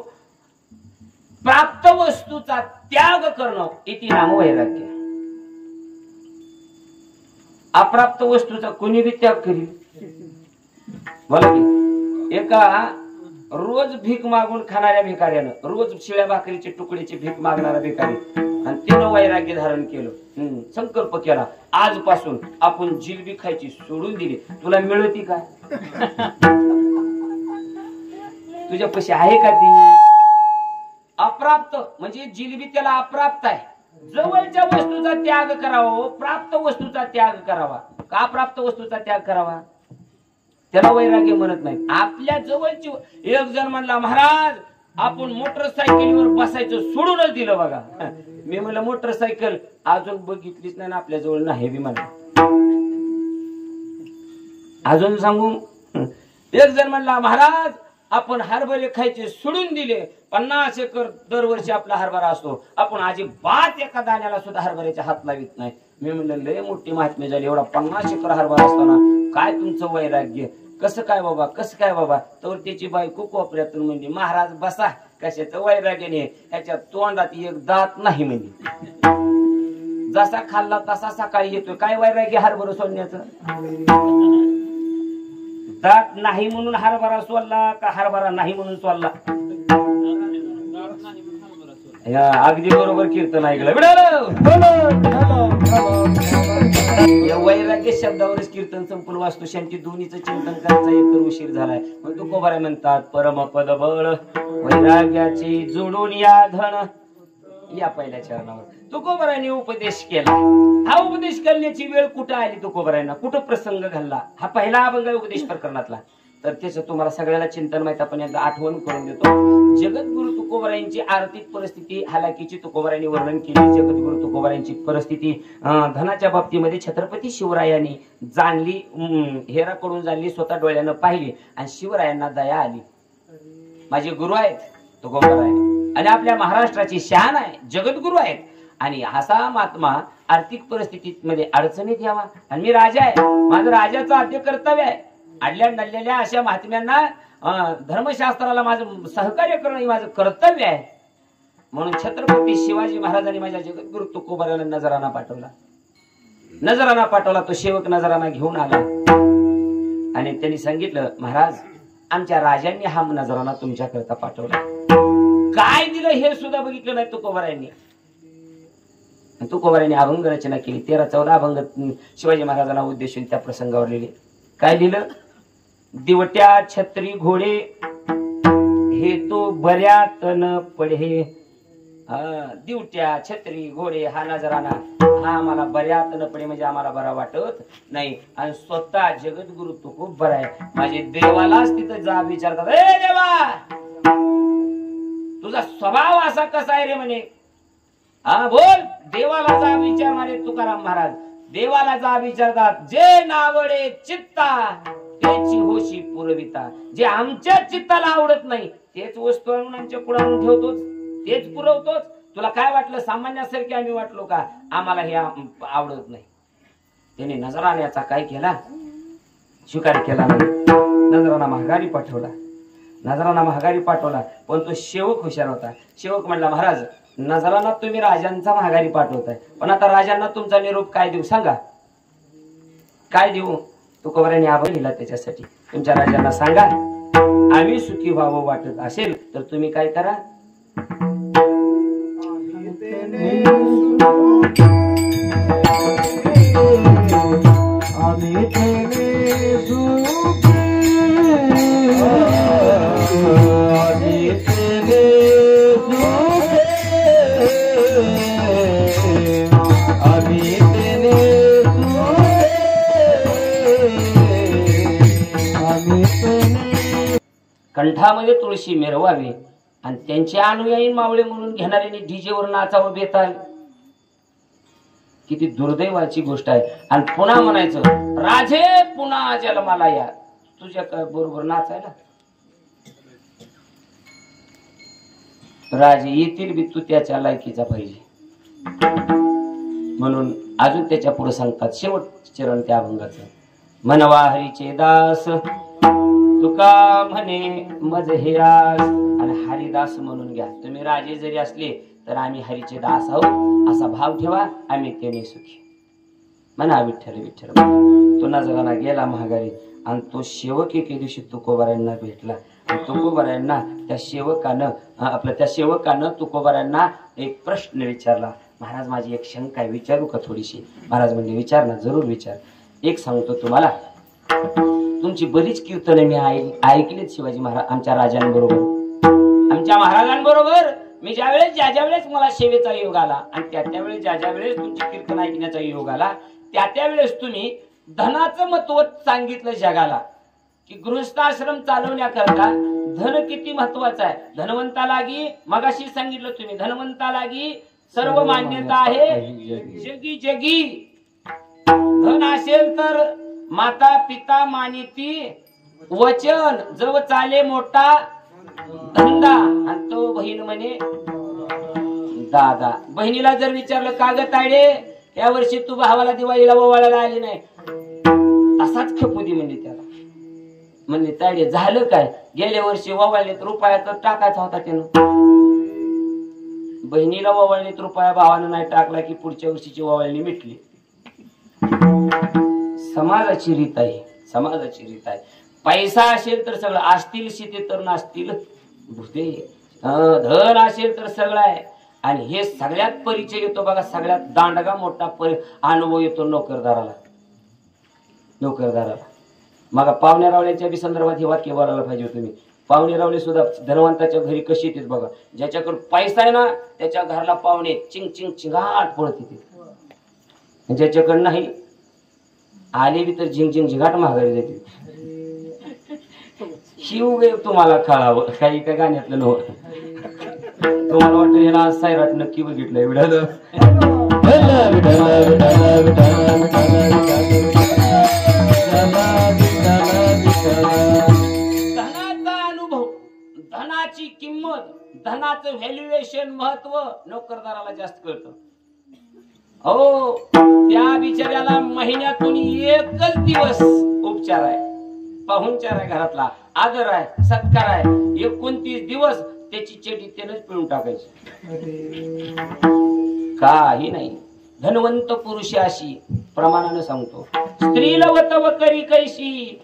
प्राप्त वस्तूचा त्याग करणं इति नाम वैराग्य. अप्राप्त वस्तूचा कोणी बी त्याग करील. बोला की एका रोज भीक मागून खाणाऱ्या भिकाऱ्यानं, रोज शिळ्या भाकरीचे तुकड्याची भीक मागणारा भिकारी आणि त्यानं वैराग्य धारण केलं, संकल्प केला आजपासून आपण जिलबी खायची सोडून दिली. तुला मिळती का? तुझ्या पैसे आहे का ती? अप्राप्त म्हणजे जिलबी त्याला अप्राप्त आहे. जवळच्या वस्तूचा त्याग करावा, प्राप्त वस्तूचा त्याग करावा. का प्राप्त वस्तूचा त्याग करावा? त्याला वैराग्य म्हणत नाही. आपल्या जवळची एक जण म्हणला, महाराज आपण मोटरसायकलीवर बसायचं सोडूनच दिलं बघा. मी म्हणलं मोटरसायकल अजून बघितलीच नाही ना आपल्या जवळ नाही बी म्हणा. अजून सांगू, एक जण म्हणला, महाराज आपण हरभरे खायचे सोडून दिले. 50 एकर दरवर्षी आपला हरभरा असतो, आपण अजिबात एका दाण्याला सुद्धा हरभऱ्याच्या हात लावित नाही. मी म्हणलं लय मोठी महात्म्य झाली, एवढा 50 एकर हरभरा असताना काय तुमचं वैराग्य? कसं काय बाबा, कसं काय बाबा? तर त्याची बायको कोपऱ्यातून म्हणजे, महाराज बसा, कशाचं वैराग्याने? ह्याच्या तोंडात एक दात नाही म्हणजे, जसा खाल्ला तसा सकाळी येतोय. काय वैराग्य हरभरा सोडण्याचं? दात नाही म्हणून हरभरा सोडला का हरभरा नाही म्हणून सोडला? अगदी बरोबर कीर्तन ऐकलं. या वैराग्य शब्दावरच कीर्तन संपूर्ण वास्तू शांती दोन्हीचं चिंतन करायचं एकतर उशीर झालाय. मग तुकोबाराय म्हणतात, परमपद बळ वैराग्याची जोडून या धन. या पहिल्या चरणावर तुकोबारायांनी उपदेश केला. हा उपदेश करण्याची वेळ कुठं आली तुकोबारायांना, कुठं प्रसंग घडला? हा पहिला अभंग उपदेश प्रकरणातला. तर त्याचं तुम्हाला सगळ्याला चिंतन माहित, आपण एकदा आठवण करून देतो. जगद्गुरु तुकोबारायांची आर्थिक परिस्थिती हालाकीची तुकोबारायांनी वर्णन केली. जगद्गुरु तुकोबारायांची परिस्थिती धनाच्या बाबतीमध्ये छत्रपती शिवरायांनी जाणली, हेराकडून जाणली, स्वतः डोळ्यानं पाहिली आणि शिवरायांना दया आली. माझे गुरु आहेत तुकोबाराय आणि आपल्या महाराष्ट्राची शान आहे, जगद्गुरु आहेत. आणि असा महात्मा आर्थिक परिस्थितीमध्ये अडचणीत यावा. आणि मी राजा आहे, माझं राजाचं आद्य कर्तव्य आहे. अडल्या नडलेल्या अशा महात्म्यांना धर्मशास्त्राला माझं सहकार्य करणं हे माझं कर्तव्य आहे. म्हणून छत्रपती शिवाजी महाराजांनी माझ्या जगद्गुरु तुकोबाराला नजराना पाठवला. नजराना पाठवला. तो सेवक नजराना घेऊन आला आणि त्यांनी सांगितलं, महाराज आमच्या राजांनी हा नजराना तुमच्याकरता पाठवला. काय दिलं हे सुद्धा बघितलं नाही तुकोबारायांनी. तुकोबारायांनी अभंग रचना केली. 13-14 अभंग शिवाजी महाराजांना उद्देशून त्या प्रसंगावर लिहिले. काय लिहिलं? दिवट्या छत्री घोडे हे तो बऱ्यात न पडे. दिवट्या छत्री घोडे हा नजराना हा आम्हाला बऱ्यात न पडे म्हणजे आम्हाला बरा वाटत नाही. आणि स्वतः जगद्गुरु तू खूप बरा आहे. माझे देवालाच तिथं जा विचारतात, ए देवा तुझा स्वभाव असा कसा आहे रे म्हणे. हा बोल. देवाला जा विचार म्हणे तुकाराम महाराज. देवाला जा विचारतात, जे नावडे चित्ता त्याची होशी पुरविता. जे आमच्या चित्ताला आवडत नाही तेच वस्तू आणून आमच्या पुढे आणून ठेवतोच, तेच पुरवतोच. तुला काय वाटलं सामान्यासारखे आम्ही वाटलो का? आम्हाला हे आवडत नाही. त्याने नजराण्याचा काय केला? स्वीकार केला नाही. नजराना महागारी पाठवला. नजराना महागारी पाठवला. पण तो सेवक हुशार होता. सेवक म्हणला, महाराज नजराना तुम्ही राजांचा महागारी पाठवताय, पण आता राजांना तुमचा निरोप काय देऊ सांगा? काय देऊ? तुकोबारायांनी आभार लिहिला त्याच्यासाठी. तुमच्या राजांना सांगा आम्ही सुखी व्हावं वाटत असेल तर तुम्ही काय करा? कंठामध्ये तुळशी मिरवावी आणि त्यांचे अनुयायी मावळे म्हणून घेणाऱ्यांनी डीजेवर नाचावं बेताल. किती दुर्दैवाची गोष्ट आहे. आणि पुन्हा म्हणायचं, राजे पुन्हा जन्माला या. तुझ्या बरोबर नाचायला राजे येतील बी, तू त्याच्या लायकीचा पाहिजे. म्हणून अजून त्याच्या पुढे सांगतात शेवट चरण त्या अभंगाचं, मनवा हरीचे दास तुका म्हणे मज हेरास. आणि हरिदास म्हणून घ्या. तुम्ही राजे जरी असले तर आम्ही हरीचे दास आहोत असा भाव ठेवा. आम्ही त्याने सुखी म्हणा विठ्ठल विठ्ठल. तो नजराना गेला महागारी आणि तो सेवक एके दिवशी तुकोबारायांना भेटला. तुकोबारायांना त्या सेवकानं तुकोबारायांना एक प्रश्न विचारला. महाराज माझी एक शंका आहे, विचारू का थोडीशी? महाराज म्हणजे विचार ना, जरूर विचार. एक सांगतो तुम्हाला, तुमची बरीच कीर्तने मी ऐकलीत शिवाजी महाराज आमच्या राजांबरोबर, आमच्या महाराजांबरोबर. मी ज्या वेळेस मला सेवेचा योग आला आणि त्या वेळेस ज्या वेळेस तुमची कीर्तन ऐकण्याचा योग आला, त्या वेळेस तुम्ही धनाचं महत्व सांगितलं जगाला, की गृहस्थाश्रम चालवण्याकरता धन किती महत्वाचं आहे. धनवंतालागी मगाशी सांगितलं तुम्ही, धनवंतालागी सर्व मान्यता आहे जगी जगी. धन असेल तर माता पिता मानिती वचन, जव चाले मोठा धंदा. आणि तो बहीण म्हणे दादा. बहिणीला जर विचारलं का ग तायडे, या वर्षी तू भावाला दिवाळीला ओवाळायला आली नाही, असाच खपुदी म्हणजे त्याला. म्हणजे तायडे झालं काय, गेल्या वर्षी ओवाळणीत रुपया तर टाकायचा होता त्यानं. बहिणीला ओवाळणीत रुपया भावानं नाही टाकला की पुढच्या वर्षीची ओवाळणी मिटली. समाजाची रीत आहे, समाजाची रीत आहे. पैसा असेल तर सगळं, असतील शिते तर नसतील भूते. धन असेल तर सगळं आहे. आणि हे सगळ्यात परिचय येतो बघा, सगळ्यात दांडगा मोठा अनुभव येतो नोकरदाराला. नोकरदाराला मग पाहुण्या रावळ्याच्या बी संदर्भात हे वाक्य बोलायला पाहिजे तुम्ही. पाहुणे रावळे सुद्धा धनवंताच्या घरी कशी येतात बघा. ज्याच्याकडे पैसा आहे ना त्याच्या घराला पाहुणे चिंग चिंग चिंगाट पळत येते. ज्याच्याकडे नाही आले बी तर झिंग झिंग झिंगाट महागारी जाते. शिववेव तुम्हाला कळावं, काही काय गाण्यातलं नव्हतं. तुम्हाला वाटतं हे ना सायराट नक्की बघितलंय विडालं. धनाचा अनुभव, धनाची किंमत, धनाचं व्हॅल्युएशन, महत्व नोकरदाराला जास्त कळतं. हो, त्या बिचाऱ्याला महिन्यातून एकच दिवस उपचार आहे, पाहुणचार आहे, घरातला आदर आहे, सत्कार आहे. 29 दिवस त्याची चेटी त्यानंच पिळून टाकायची, काही नाही. धनवंत पुरुष अशी प्रमाणाने सांगतो, स्त्री लवतव करी कैशी.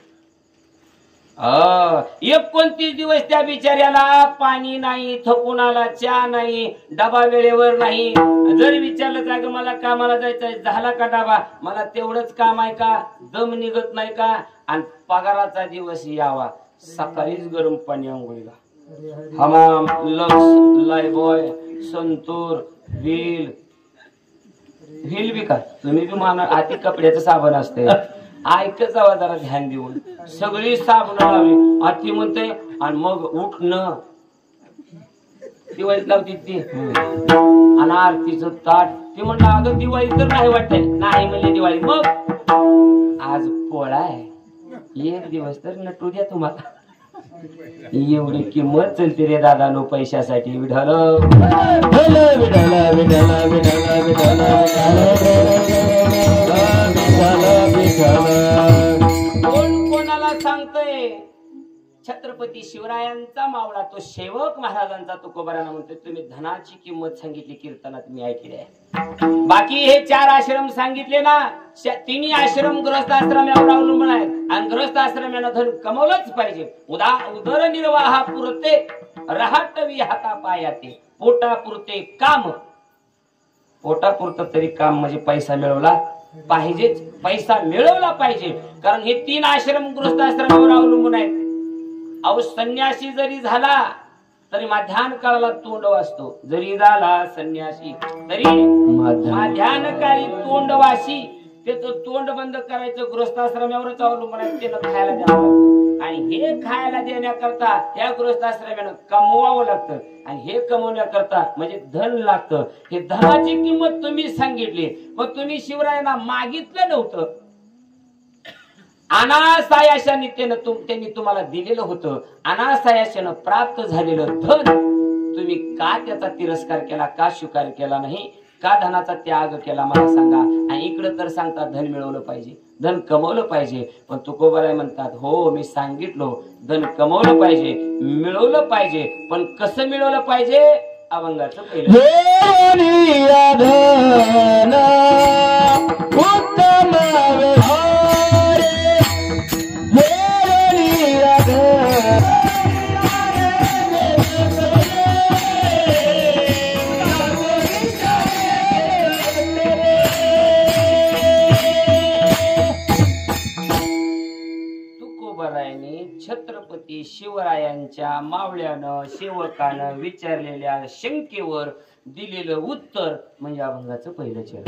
29 दिवस त्या बिचाऱ्याला पाणी नाही, थकून आला, चहा नाही, डबा वेळेवर नाही. जर विचारलं जाग मला कामाला जायचंय, झाला का डबा, मला तेवढंच काम आहे का, दम निघत नाही का. आणि पगाराचा दिवस यावा, सकाळीच गरम पाणी आंघोळीला, हमाम, लक्स, लायबॉय, संतूर, व्हील बी का तुम्ही बी माना. हाती कपड्याचं साबण असते, ऐकत जावा जरा ध्यान देऊन. सगळी साबण लावली अति म्हणते. आणि मग उठणं, दिवाळीत लावती ती आणि आरतीचं ताट. ती म्हणलं अगं दिवाळी तर नाही वाटत. नाही म्हणले दिवाळी. मग आज पोळा आहे, एक दिवस तर नटू द्या तुम्हाला. एवढी किंमत चलते रे दादा नो पैशासाठी. विढाल कोण कोणाला सांगतोय? छत्रपती शिवरायांचा मावळा तो सेवक महाराजांचा तुकोबारांना म्हणतोय तुम्ही धनाची किंमत सांगितली कीर्तनात मी ऐकली आहे. बाकी हे 4 आश्रम सांगितले ना, तिन्ही आश्रम गृहस्थ आश्रमावर अवलंबून आहेत. आणि गृहस्थ आश्रमानं धन कमवलंच पाहिजे. उदरनिर्वाहा पुरते राहटवी हाता पायाते, पोटापुरते काम. पोटापुरतं तरी काम म्हणजे पैसा मिळवला पाहिजेच, पैसा मिळवला पाहिजे. कारण हे 3 आश्रम गृहस्थ आश्रमावर अवलंबून आहेत. अहो संन्यासी जरी झाला तरी माध्यान काळाला तोंड वाचतो. जरी झाला संन्यासी तरी माध्यान काळी तोंड वाशी. त्याचं तोंड बंद करायचं गृहस्थाश्रमावरच अवलंबून आहे. त्याला खायला द्यावं आणि हे खायला देण्याकरता या गृहस्थाश्रमानं कमवावं लागतं. आणि हे कमवण्याकरता म्हणजे धन लागतं. हे धनाची किंमत तुम्ही सांगितली. मग तुम्ही शिवरायांना मागितलं नव्हतं, अनासायाशाने त्यांनी तुम्हाला दिलेलं होतं. अनासायाशानं प्राप्त झालेलं धन तुम्ही का त्याचा तिरस्कार केला, का स्वीकार केला नाही, का धनाचा त्याग केला मला सांगा. आणि इकडं तर सांगतात धन मिळवलं पाहिजे, धन कमवलं पाहिजे. पण तुकोबाराय म्हणतात हो मी सांगितलो धन कमवलं पाहिजे, मिळवलं पाहिजे. पण कसं मिळवलं पाहिजे? अभंगाचं पहिलं दिगंबरायांनी छत्रपती शिवरायांच्या मावळ्यानं सेवकानं विचारलेल्या शंकेवर दिलेलं उत्तर म्हणजे अभंगाचं पहिलं चरण.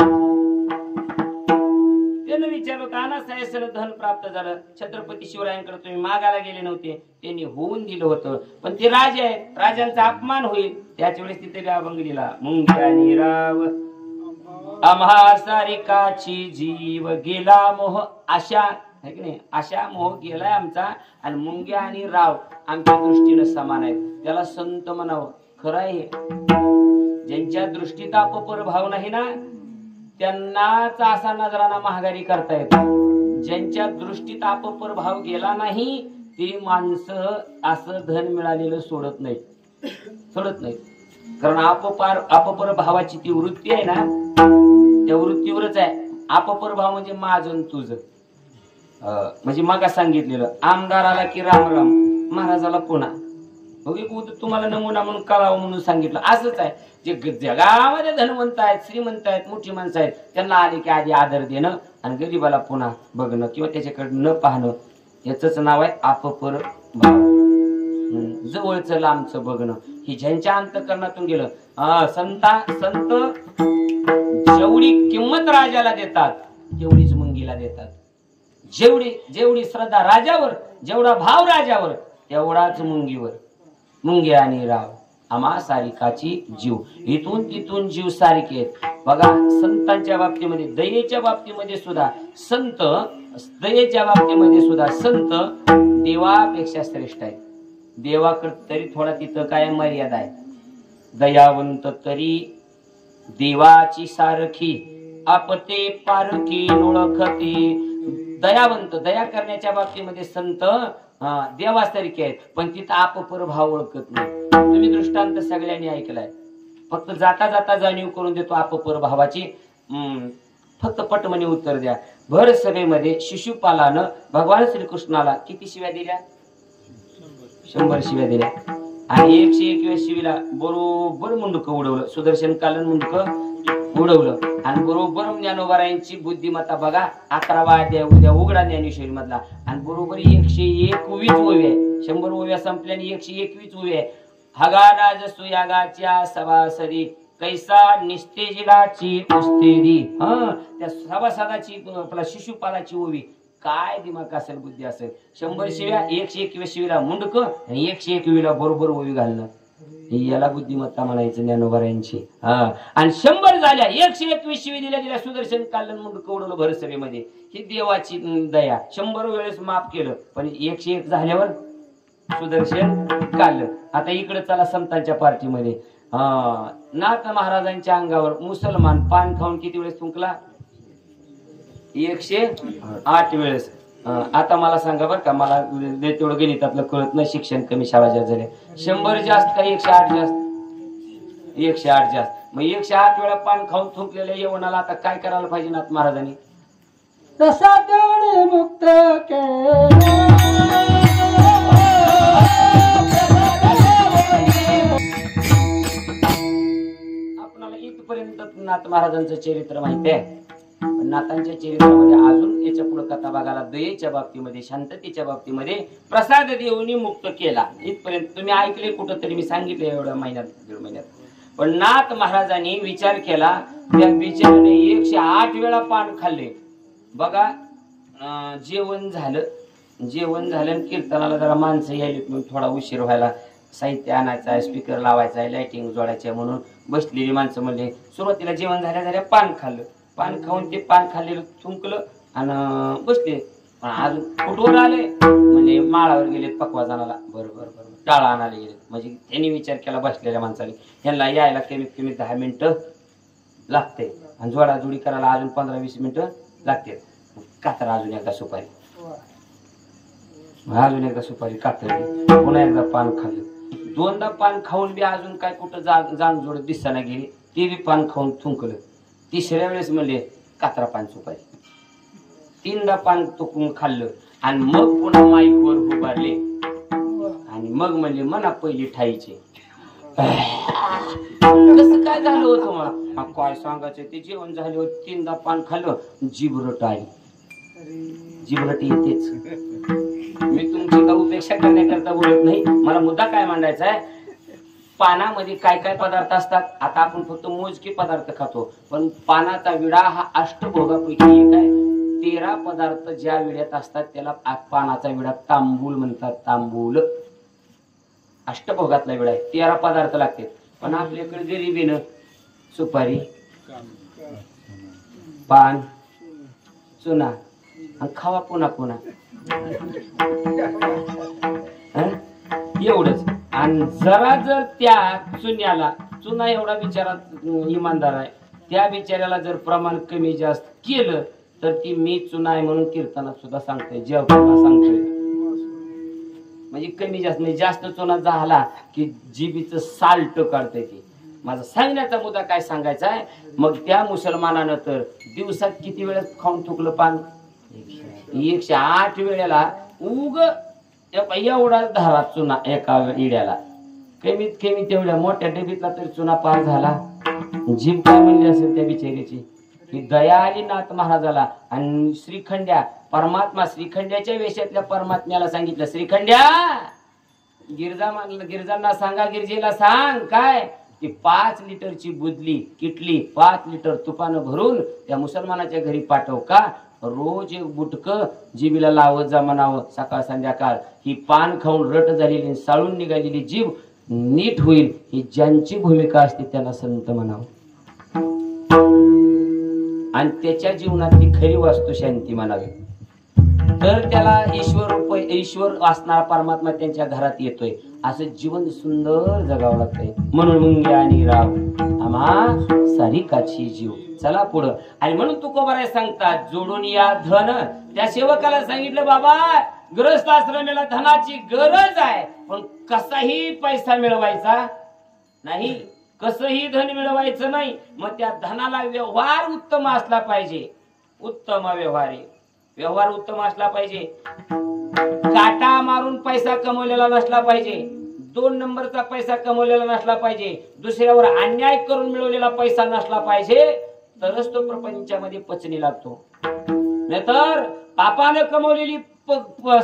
त्यानं विचारलं कानासाहेब धन प्राप्त झालं. छत्रपती शिवरायांकडे तुम्ही मागायला गेले नव्हते, त्यांनी होऊन दिलं होतं, पण ते राजे आहेत, राजांचा अपमान होईल त्याच वेळेस तिथे अभंग दिला. मुंग्या निराव आम्हा सारिकाची जीव गेला मोह आशा, है की नाही, आशा मोह गेलाय आमचा, आणि मुंग्या आणि राव आमच्या दृष्टीनं समान आहेत. त्याला संत म्हणावं. खरं आहे, ज्यांच्या दृष्टीत अपपर भाव नाही ना त्यांनाच असा नजराना महागारी करता येतो. ज्यांच्या दृष्टीत अपपर भाव गेला नाही ते माणसं असं धन मिळालेलं सोडत नाही. कारण अपपर भावाची ती वृत्ती आहे ना, त्या वृत्तीवरच आहे. अपपर भाव म्हणजे माझं तुझं, म्हणजे मग सांगितलेलं आमदाराला की राम राम, महाराजाला पुन्हा. तुम्हाला नमुना म्हणून कळावं म्हणून सांगितलं. असंच आहे, जे जगामध्ये धनवंत आहेत, श्रीमंत आहेत, मोठी माणसं आहेत, त्यांना आले की आधी आदर देणं आणि गरीबाला पुन्हा बघणं किंवा त्याच्याकडे न पाहणं, याच नाव आहे अपपर भाव. जवळचं लांबचं बघणं. ही ज्यांच्या अंतःकरणातून गेलं. संत जेवढी किंमत राजाला देतात तेवढीच मुंगीला देतात. जेवढी श्रद्धा राजावर, जेवढा भाव राजावर, तेवढाच मुंगीवर. मुंगे आणि राव आम्हा सारिकाची जीव. इथून तिथून जीव सारिके आहेत. बघा संतांच्या बाबतीमध्ये, दयेच्या बाबतीमध्ये सुद्धा संत, दयेच्या बाबतीमध्ये सुद्धा संत देवापेक्षा श्रेष्ठ आहेत. देवाकडे तरी थोडा तिथं काय मर्यादा आहे. दयावंत तरी देवाची सारखी, आपते पारखी ओळखते. दयावंत, दया करण्याच्या बाबतीमध्ये संत देवासारखे आहेत, पण तिथं अपपर भाव ओळखत नाही. तुम्ही दृष्टांत सगळ्यांनी ऐकलाय. फक्त जाता जाता जाणीव करून देतो अपपर भावाची. फक्त पटमनी उत्तर द्या. भर सभेमध्ये शिशुपालानं भगवान श्रीकृष्णाला किती शिव्या दिल्या? 100 शिव्या दिल्या. आणि 101व्या शिवीला बरोबर मुंडकं उडवलं. सुदर्शन कालन मुंडकं उडवलं आणि बरोबर ज्ञानोबारायांची बुद्धिमत्ता बघा. 11वा अध्याय उद्या उघडा ज्ञानेश्वरी मधला. आणि बरोबर 121 ओव्या आहे. 100 ओव्या संपल्याने 121 ओव्या आहे. हगाराज सुयागाच्या सभासदी कैसा निस्तेजिलाची उस्तेरी. त्या सभासदाची आपला शिशुपालाची ओवी. काय दिमाग असेल, बुद्धी असेल. 100 शिव्या, 101व्या शिवीला मुंडक आणि 101वीला बरोबर ओवी घालणं, याला बुद्धिमत्ता म्हणायचं ज्ञानोबारायांची. आणि 100 झाल्या, 121 शिवी दिल्या सुदर्शन कालन मुंडक उडवलं भरसभेमध्ये. ही देवाची दया. 100 वेळेस माफ केलं, पण 101 झाल्यावर सुदर्शन काढलं. आता इकडे चला संतांच्या पार्टीमध्ये. नाथ महाराजांच्या अंगावर मुसलमान पान खाऊन किती वेळेस थुंकला? 108 वेळेस. आता मला सांगा बरं का, मला तेवढं गणितातलं कळत नाही, शिक्षण कमी, शाळा जास्त झाले. 100 जास्त का 108 जास्त? 108 जास्त. मग 108 वेळा पान खाऊन थुंकलेल्या यवनाला आता काय करायला पाहिजे नाथ महाराजांनी? मुक्त आपल्याला इथपर्यंत नाथ महाराजांचं चरित्र माहिती आहे. नाथांच्या चरित्रामध्ये अजून याच्या पुढे कथा बघायला. दयेच्या बाबतीमध्ये, शांततेच्या बाबतीमध्ये प्रसाद देऊनी मुक्त केला. इथपर्यंत तुम्ही ऐकले कुठं तरी, मी सांगितलं एवढ्या महिन्यात, 1.5 महिन्यात. पण नाथ महाराजांनी विचार केला. त्या बिचाराने 108 वेळा पान खाल्ले. बघा जेवण झालं कीर्तनाला जरा माणसं यायली म्हणून थोडा उशीर व्हायला. साहित्य आणायचं आहे, स्पीकर लावायचा आहे, लाइटिंग जोडायचं आहे म्हणून बसलेली माणसं म्हणले. सुरुवातीला जेवण झाल्या पान खाल्लं. पान खाऊन ते पान खाल्लेलं थुंकलं आणि बसले. अजून कुठवर आले म्हणजे माळावर गेलेत पकवाजानाला. बरोबर टाळा आणायला गेले. म्हणजे त्यांनी विचार केला बसलेल्या माणसाने, यांना यायला कमीत कमी 10 मिनिटं लागते आणि जोडाजोडी करायला अजून 15-20 मिनिटं लागते. कातर अजून एकदा सुपारी, कातरली. पुन्हा एकदा पान खाल्लं. 2दा पान खाऊन बी अजून काय कुठं जाण जोड दिसताना गेली. ते बी पान खाऊन थुंकलं. 3ऱ्या वेळेस म्हणले कात्रा पान सुपारी. 3दा पान तुकून खाल्लं आणि मग पुन्हा माईकवर उभारले आणि मग म्हणले मना पहिली ठाईचे. कसं काय झालं होतं मला काय सांगायचं. ते जेवण झाले होते, 3दा पान खाल्लं, जिभरट आली. जिभरट येतेच. मी मी का उपेक्षा करण्याकरता बोलत नाही, मला मुद्दा काय मांडायचा आहे, पानामध्ये काय काय पदार्थ असतात. आता आपण फक्त मोजके पदार्थ खातो, पण पानाचा विडा हा अष्टभोगापैकी एक आहे. 13 पदार्थ ज्या विड्यात असतात त्याला पानाचा विडा तांबूल म्हणतात. तांबूल अष्टभोगातला विडा आहे. 13 पदार्थ लागतात. पण आपल्याकडे गरिबीनं सुपारी, पान, चुना आणि खावा पुन्हा पुन्हा एवढंच. आणि जरा जर त्या चुन्याला, चुना एवढा बिचारा इमानदार आहे, त्या बिचाऱ्याला जर प्रमाण कमी जास्त केलं तर ती मी चुना आहे म्हणून कीर्तनात सुद्धा सांगतोय, जेवताना सांगतोय. म्हणजे कमी जास्त नाही, जास्त चुना झाला की जिबीचं साल्ट काढतंय. ती माझा सांगण्याचा मुद्दा काय सांगायचा आहे, मग त्या मुसलमानानं तर दिवसात किती वेळेस खाऊन थुकलं पान, 108 वेळेला उग एवढा धारा चुना एका इड्याला. कमीत कमी तेवढ्या मोठ्या डबीतला तरी चुना पार झाला. जीभ काय म्हणली असेल त्या बिचारीची की दया आली नाथ महाराजाला. आणि श्रीखंड्या परमात्मा, श्रीखंड्याच्या वेशातल्या परमात्म्याला सांगितलं, श्रीखंड्या गिरजांना सांगा, गिरजेला सांग काय की 5 लिटरची बुदली किटली 5 लिटर तुपानं भरून त्या मुसलमानाच्या घरी पाठव का. रोज एक बुटक जिबीला लावत जा म्हणावं सकाळ संध्याकाळ. ही पान खाऊन रट झालेली, साळून निघालेली जीभ नीट होईल. ही ज्यांची भूमिका असते त्यांना संत म्हणावं. आणि त्याच्या जीवनातली खरी वास्तू शांती म्हणावी. तर त्याला ईश्वर असणारा परमात्मा त्यांच्या घरात येतोय. असं जीवन सुंदर जगावं लागतंय. म्हणून मुंग्या आणि राव आम्हा सारिकाची जीव. चला पुढं. आणि म्हणून तुकोबाराय सांगतात, जोडून या धन. त्या सेवकाला सांगितलं, बाबा गृहस्थ आश्रमाला धनाची गरज आहे, पण कसाही पैसा मिळवायचा नाही, कसंही धन मिळवायचं नाही. मग त्या धनाला व्यवहार उत्तम असला पाहिजे. उत्तम व्यवहार उत्तम असला पाहिजे. काटा मारून पैसा कमवलेला नसला पाहिजे. 2 नंबरचा पैसा कमवलेला नसला पाहिजे. दुसऱ्यावर अन्याय करून मिळवलेला पैसा नसला पाहिजे. तरच तो प्रपंचामध्ये पचनी लागतो. नाहीतर पापानं कमवलेली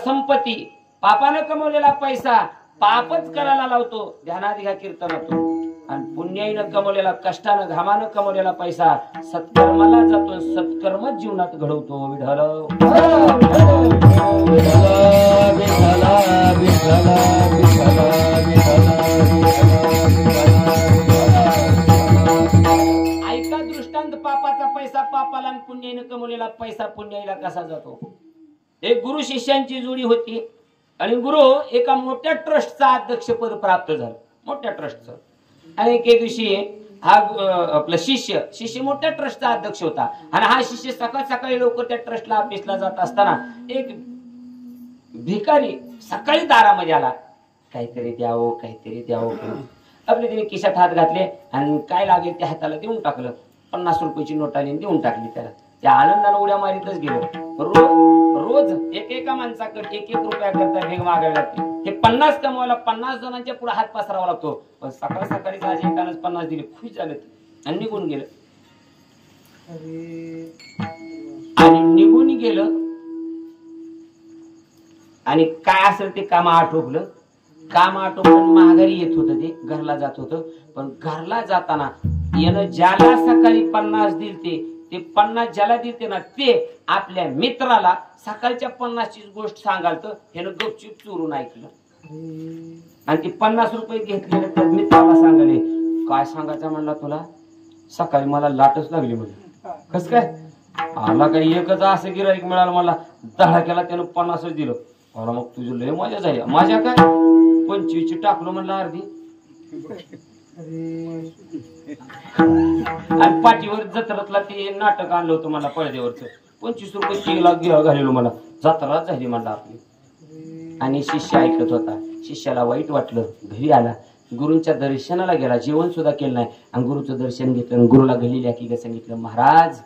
संपत्ती, पापानं कमवलेला पैसा पापच करायला लावतो. ध्यानात घ्या कीर्तनातून. आणि पुण्याईनं कमवलेला, कष्टानं घामानं कमवलेला पैसा सत्कर्माला जातो. सत्कर्म जीवनात घडवतो. विठ्ठल ऐका दृष्टांत. पापाचा पैसा पापाला आणि पुण्याईनं कमवलेला पैसा पुण्याईला कसा जातो. एक गुरु शिष्यांची जोडी होती आणि गुरु एका मोठ्या ट्रस्टचा अध्यक्षपद प्राप्त झालं. मोठ्या ट्रस्टचं. आणि एके दिवशी हा आपला शिष्य मोठ्या ट्रस्टचा अध्यक्ष होता. आणि हा शिष्य सकाळ सकाळी लवकर त्या ट्रस्टला ऑफिसला जात असताना एक भिकारी सकाळी दारामध्ये आला. काहीतरी द्यावं. आपले त्याने खिशात हात घातले आणि काय लागेल त्या हाताला देऊन टाकलं. 50 रुपयाची नोट आली देऊन टाकली त्याला. त्या आनंदानं उड्या मारीतच गेलो. रोज एका माणसाकडे 1 रुपया करता भेग मागावी लागते. हे 50 कमवायला 50 जणांच्या पुढे हात पसरावा लागतो. पण सकाळ सकाळी आज एकानंच 50 दिले. खुश झाले आणि निघून गेलं. आणि काय असेल ते काम आटोपलं. माघारी येत होतं. ते घरला जात होतं. पण घरला जाताना यानं ज्याला सकाळी 50 दिलते ते 50 ज्याला दिलते ना ते आपल्या मित्राला सकाळच्या 50ची गोष्ट सांगाल तर ह्यानं गपचूप चोरून ऐकलं. आणि ते 50 रुपये घेतलेले तर मित्राला सांगाले, काय सांगायचं म्हणला तुला, सकाळी मला लाटच लागली म्हणजे. कस काय आला काही एकच असं गिराईक मिळालं मला, धडाक्याला त्यानं 50च दिलं. मला मग तुझी लय मजा झाली. माझ्या काय 25ची टाकलो म्हणलं अर्धी. आणि पाठीवर जत्रातला ते नाटक आणलं होतं मला पडद्यावरच. 25 रुपये घालेलो मला. जत्रा झाली म्हणला आपली. आणि शिष्य ऐकत होता. शिष्याला वाईट वाटलं. घरी आला. गुरूंच्या दर्शनाला गेला. जेवण सुद्धा केलं नाही. आणि गुरुचं दर्शन घेतलं. गुरुला घरी की सांगितलं, महाराज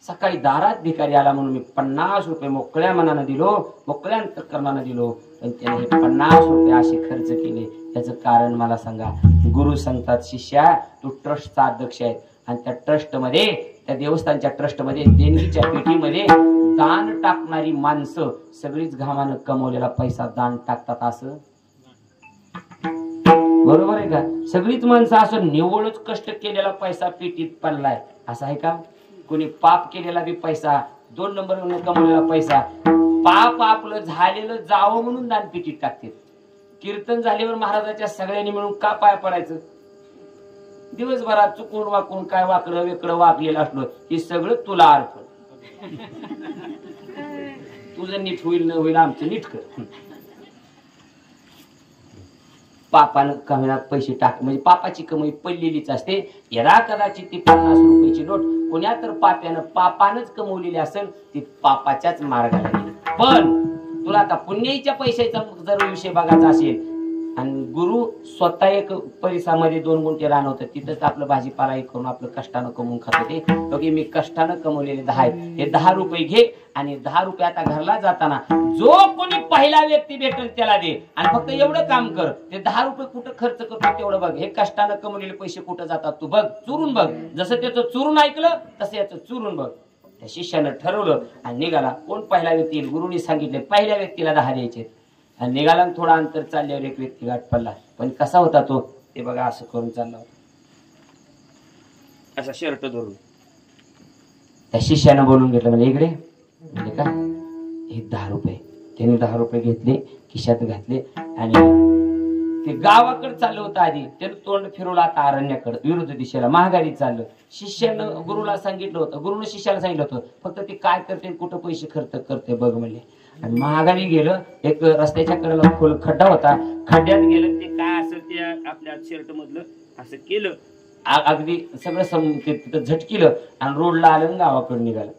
सकाळी दारात भिकारी आला म्हणून मी 50 रुपये मोकळ्या मनानं दिलो, मोकळ्या अंतःकरणानं दिलो. पण त्याने हे 50 रुपये असे खर्च केले. त्याचं कारण मला सांगा. गुरु सांगतात, शिष्या तू ट्रस्टचा अध्यक्ष आहे आणि त्या ट्रस्टमध्ये, त्या देवस्थानच्या ट्रस्टमध्ये देणगीच्या पेटीमध्ये दान टाकणारी माणसं सगळीच घामानं कमवलेला पैसा दान टाकतात असं बरोबर आहे का? सगळीच माणसं असं निव्वळच कष्ट केलेला पैसा पेटीत पडलाय असं आहे का? कोणी पाप केलेला बी पैसा, 2 नंबर कमवलेला पैसा, पाप आपलं झालेलं जावं म्हणून दान पेटीत टाकते. कीर्तन झाल्यावर महाराजाच्या सगळ्यांनी मिळून का पाय पडायचं? दिवसभरात चुकून वाकून काय वाकडं वेकडं वागलेलं असलं हे सगळं तुला अर्पण. तुझं नीट होईल न होईल आमचं नीट कर. पापानं कमवण्यात पैसे टाक म्हणजे पापाची कमाई पडलेलीच असते. यदा कदाचित ती 50 रुपयाची नोट कोण्या तर पापानंच कमवलेली असेल ती पापाच्याच मार्गाला गेली. पण तुला आता पुण्याईच्या पैशाचा जर विषय बघायचा असेल आणि गुरु स्वतः एक परिसरामध्ये 2 गुंठे रान होतं तिथंच आपलं भाजीपाला करून आपलं कष्टानं कमवून खात होते. की मी कष्टानं कमवलेले 10 आहेत, हे 10 रुपये घे आणि 10 रुपये आता घरला जाताना जो कोणी पहिला व्यक्ती भेटेल त्याला दे आणि फक्त एवढं काम कर. ते 10 रुपये कुठं खर्च करतो तेवढं बघ. हे कष्टानं कमवलेले पैसे कुठं जातात तू बघ, चुरून बघ. जसं त्याचं चुरून ऐकलं तसं याचं चुरून बघ. त्या शिष्यानं ठरवलं आणि निघाला. कोण पहिला व्यक्ती येईल? गुरुनी सांगितले पहिल्या व्यक्तीला 10 द्यायचे आणि निघाला. थोडा अंतर चालल्यावर एक व्यक्ती गाठ पडला. पण कसा होता तो ते बघा, असं करून चालला होता, असा शर्ट धरून. त्या शिष्यानं बोलून घेतलं म्हणजे इकडे म्हणजे का हे 10 रुपये. त्याने 10 रुपये घेतले खिशात घातले आणि ते गावाकडे चाललं होतं. आधी त्यानं तोंड फिरवलं आता अरण्याकडे विरुद्ध दिशेला महागारी चाललं. शिष्यानं गुरुला सांगितलं होतं, गुरुनं शिष्याला सांगितलं होतं फक्त ते काय करते कुठं पैसे खर्च करते बघ म्हणले. आणि महागारी गेलं. एक रस्त्याच्या कडेला खोल खड्डा होता, खड्ड्यात गेलं. ते काय असेल ते आपल्या शर्ट मधलं असं केलं, अगदी सगळं तिथं झटकिलं आणि रोडला आलं गावाकडे निघालं.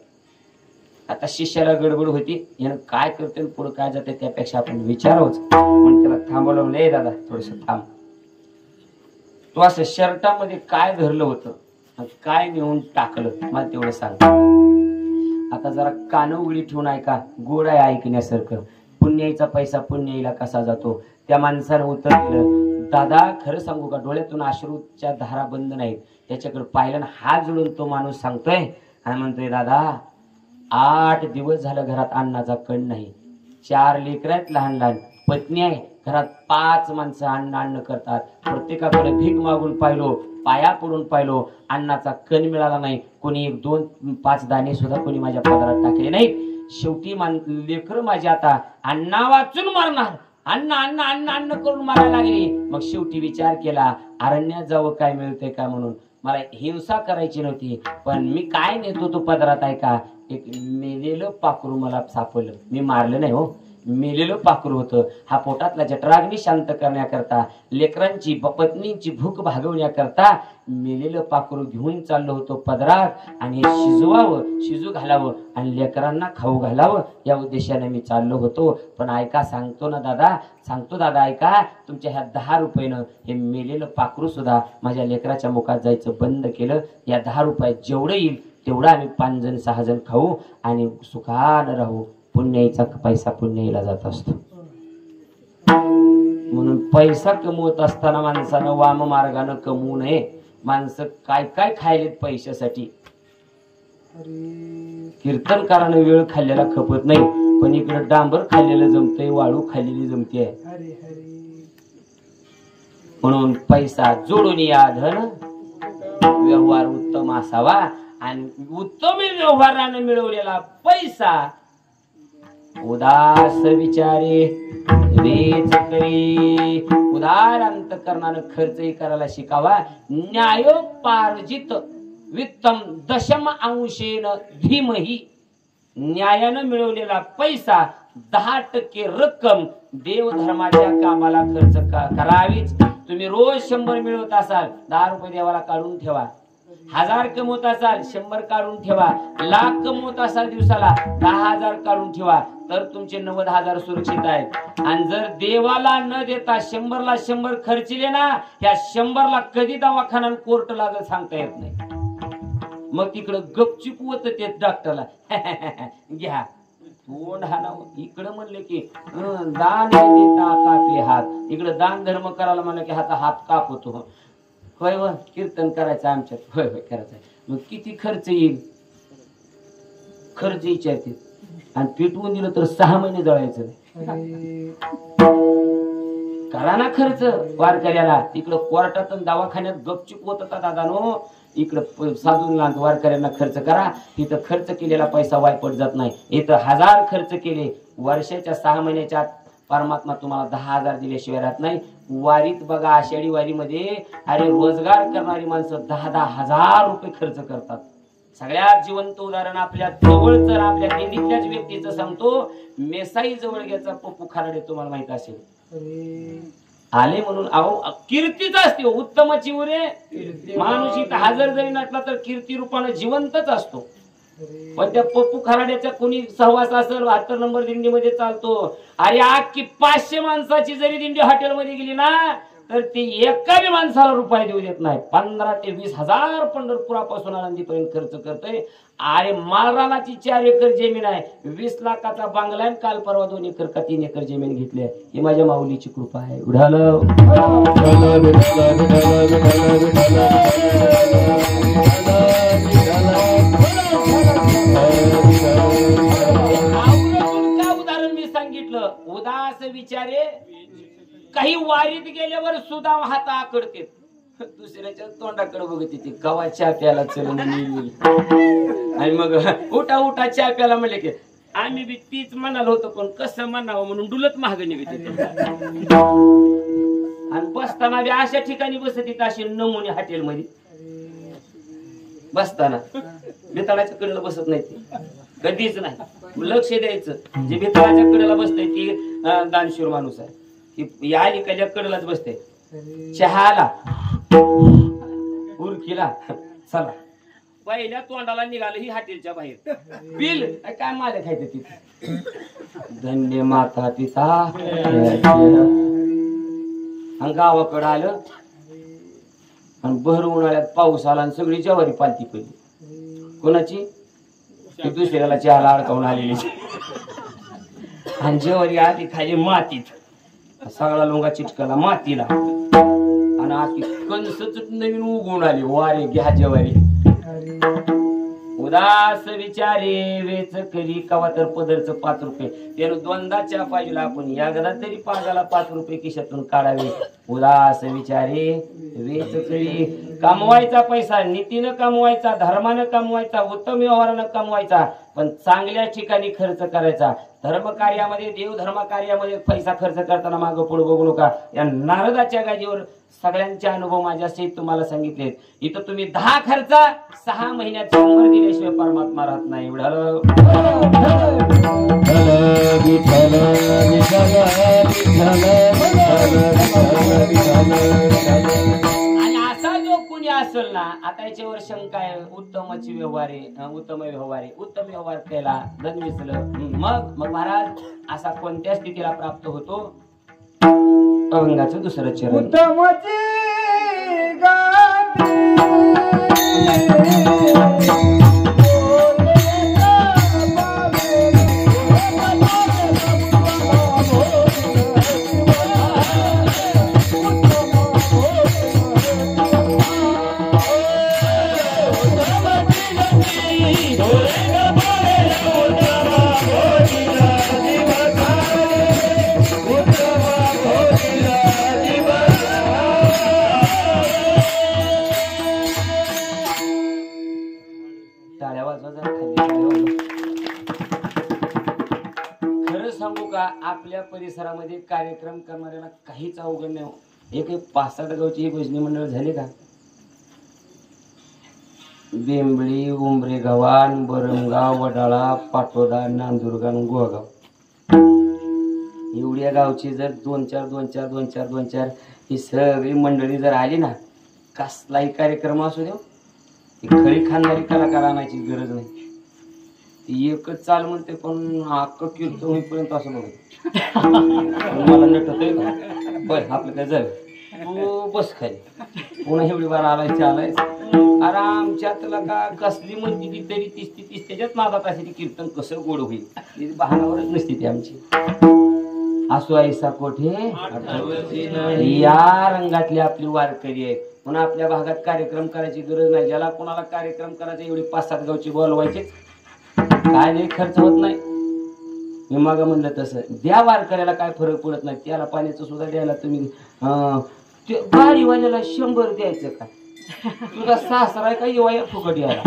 आता शिष्याला गडबड होती, यानं काय करते पुढे काय जाते त्यापेक्षा आपण विचारावंच म्हणून त्याला थांबवलं. नाही दादा थोडस थांब, तू असं शर्टामध्ये काय धरलं होतं काय नेऊन टाकलं मला तेवढं सांग. आता जरा कान उघडी ठेवून ऐका, गोड आहे ऐकण्यासारखं. पुण्याईचा पैसा पुण्याईला कसा जातो. त्या माणसानं उत्तर दिलं, दादा खरं सांगू का डोळ्यातून अश्रूच्या धारा बंद नाहीत. त्याच्याकडे पाहिलं ना हात जोडून तो माणूस सांगतोय आणि म्हणतोय दादा 8 दिवस झालं घरात अन्नाचा कण नाही. 4 लेकरं आहेत लहान लहान, पत्नी आहे, घरात 5 माणसं अन्न करतात. प्रत्येकाकडे भीक मागून पाहिलो, पाया पडून पाहिलो, अन्नाचा कण मिळाला नाही. कोणी 2-5 दाणे सुद्धा कोणी माझ्या पदरात टाकले नाहीत. शेवटी लेकर माझी आता अण्णा वाचून मारणार, अन्न अन्न अन्न अन्न करून मारायला लागली. मग शेवटी विचार केला अरण्यात जावं काय मिळतंय का म्हणून. मला हिंसा करायची नव्हती पण मी काय नेतो तो पदरात आहे का. एक मेलेलं पाखरू मला सापडलं. मी मारलं नाही हो, मेलेलं पाखरू होतं. हा पोटातला जठराग्नी शांत करण्याकरता, लेकरांची पत्नीची भूक भागवण्याकरता मेलेलं पाखरू घेऊन चाललो होतो पदरात आणि हे शिजू घालावं आणि लेकरांना खाऊ घालावं या उद्देशाने मी चाललो होतो. पण ऐका सांगतो दादा ऐका, तुमच्या ह्या 10 रुपयानं हे मेलेलं पाखरू सुद्धा माझ्या लेकराच्या मुखात जायचं बंद केलं. या 10 रुपयात जेवढं येईल तेवढं आम्ही 5 जण 6 जण खाऊ आणि सुखानं राहू. पुण्याईचा पैसा पुण्याईला जात असतो. म्हणून पैसा कमवत असताना माणसानं वाम मार्गानं कमवू नये. माणसं काय काय खायलेत पैशासाठी. कीर्तनकारानं वेळ खाल्लेला खपत नाही पण इकडे डांबर खाल्लेलं जमतंय, वाळू खाल्लेली जमते. म्हणून पैसा जोडून या धन व्यवहार उत्तम असावा आणि उत्तम व्यवहारानं मिळवलेला पैसा उदास विचारे वेच करी. उदार अंतकरणानं खर्चही करायला शिकावा. न्यायोपार्जित वित्तम 10% धीमही. न्यायानं मिळवलेला पैसा 10% रक्कम देवधर्माच्या कामाला खर्च करावीच. तुम्ही रोज 100 मिळवत असाल 10 रुपये देवाला काढून ठेवा. 1000 कमवत असाल 100 काढून ठेवा. लाख कमवत असाल दिवसाला 10,000 काढून ठेवा तर तुमचे 90,000 सुरक्षित आहेत. आणि जर देवाला न देता 100ला 100 खर्चिले ना, या 100ला कधी दवाखाना कोर्ट लागत सांगता येत नाही. मग तिकडं गपचूप होत ते डॉक्टरला घ्या तोंड हाणावं. इकडं म्हणलं की दान देता कापे हात, इकडं दान धर्म करायला म्हणलं की हात काप होतो. होय व कीर्तन करायचं आमच्यात, होय होय करायचं. मग किती खर्च येईल? खर्च विचारते आणि पेटवून दिलं तर 6 महिने जळायचं नाही. करा ना खर्च वारकऱ्याला. तिकडं कोर्टात दवाखान्यात गपचूप होत होता दादानो. इकडं साधूंना वारकऱ्यांना खर्च करा. इथं खर्च केलेला पैसा वायपट जात नाही. इथं 1000 खर्च केले, वर्षाच्या 6 महिन्याच्या आत परमात्मा तुम्हाला 10,000 दिल्याशिवाय राहत नाही. वारीत बघा, आषाढी वारीमध्ये अरे रोजगार करणारी माणसं 10,000 रुपये खर्च करतात. सगळ्यात जिवंत उदाहरण आपल्या जवळच आपल्या दिंडीतल्याच व्यक्तीचं सांगतो. मेसाई जवळग्याचा पप्पू खराडे तुम्हाला माहित असेल. आले म्हणून अहो कीर्तीच असते. उत्तमाची उरे माणूस इथं हजर जरी नसला तर कीर्ती रूपानं जिवंतच असतो. पण त्या पप्पू खराड्याचा कोणी सहवास असेल 72 नंबर दिंडीमध्ये चालतो. अरे अख्खी 500 माणसाची जरी दिंडी हॉटेलमध्ये गेली ना तर ते एका बी माणसाला रुपये देऊ देत नाही. 15 ते 20 हजार पंढरपुरापासून आळंदीपर्यंत खर्च करतोय. अरे माळरानाची 4 एकर जमीन आहे. 20 लाखाचा बांगला आहे. काल परवा 2 एकर का 3 एकर जमीन घेतली आहे. ही माझ्या माऊलीची कृपा आहे. उडालं का उदाहरण मी सांगितलं. उदास विचारे काही वारीत गेल्यावर सुद्धा हात आकडते. दुसऱ्याच्या तोंडाकडे बघत येते कवा चहा प्याला चल आणि मग उठा उठा चहा प्याला म्हणले की आम्ही बी तीच म्हणाल होतो पण कसं म्हणावं म्हणून डुलत महाग निघते. आणि बसताना बी अशा ठिकाणी बसत येत अशी नमुने हॉटेलमध्ये बसताना बेताळाच्या कडेला बसत नाही ती कधीच नाही. लक्ष द्यायचं. जे बेताळाच्या कडेला बसतय ती दानशूर माणूस आहे. ती या अलीकडच्या कडेलाच बसते. चहाला उरकीला चला पहिल्या तोंडाला निघालं ही हॉटेलच्या बाहेर बिल काय माझ्या खायचं तिथे. धन्य माता पिता. आणि गावाकडं आलं आणि भर उन्हाळ्यात पाऊस आला आणि सगळी ज्वारी पालती पडली. कोणाची? दुसऱ्याला चहाला अडकावून आलेली. आणि ज्वारी आधी खाली मातीत. सगळा लोंगा चिटकला मातीला आणि आधी कणसच नवीन उगवून आली. वारे घ्या ज्वारी. उदास विचारे वेच करी कवा तर पदरचं 5 रुपये. त्यानं 2दा चहा पाहिजे आपण यागदा तरी पाजाला 5 रुपये खिशातून काढावे. उदास विचारे वेच करी. कमवायचा पैसा नीतीनं कमवायचा, धर्मानं कमवायचा, उत्तम व्यवहारानं कमवायचा. पण चांगल्या ठिकाणी खर्च करायचा. धर्म कार्यामध्ये देव धर्म कार्यामध्ये पैसा खर्च करताना मागं पुढे बघू नका. या नारदाच्या गादीवर सगळ्यांचे अनुभव माझ्यासहित तुम्हाला सांगितले. इथं तुम्ही 10 खर्चा 6 महिन्यात शंभर दिल्याशिवाय परमात्मा राहत नाही. एवढं आणि असा जो कोणी असेल ना आता याच्यावर शंका आहे. उत्तमाची व्यवहारे उत्तम व्यवहार केला धनविसलं मग महाराज असा कोणत्या स्थितीला प्राप्त होतो. अभंगाचं 2रं चरण. उत्तमची गाती आपल्या परिसरामध्ये कार्यक्रम करणाऱ्याला काहीच अवघड नाही. एक 5-7 गावची भजनी मंडळ झाले का. बेंबळी, उंबरे गव्हाण, बरमगाव, वडाळा, पाटोदा, नांदुरगाव, गोगाव एवढ्या गावची जर 2-4 ही सगळी मंडळी जर आली ना कसलाही कार्यक्रम असू देव ती खरी खाणारी कलाकार आणायची गरज नाही. ती एकच चाल म्हणते पण अख्खं कीर्तन होईपर्यंत असं बघ मला नटतय का बर आपलं काय झालं तू बस खाली पुन्हा एवढी बार आलाय आलाय. अरे आमच्यातला का कसली म्हणते ती तरी तीस त्याच्यात नादात असे ती कीर्तन कसं गोड होईल बहाणावरच नसते ती आमची. असो ऐसा कोठे या रंगातली आपली वारकरी आहेत. म्हणून आपल्या भागात कार्यक्रम करायची गरज नाही. ज्याला कोणाला कार्यक्रम करायचा एवढी 5-7 गावची बोलवायचे काय नाही खर्च होत नाही. मी मागं म्हणलं तसं द्या वारकऱ्याला काय फरक पडत नाही, त्याला पाण्याचं सुद्धा द्यायला तुम्ही गाडीवाल्याला 100 द्यायचं का? तुझा सासरा आहे का येवा फुकट यायला?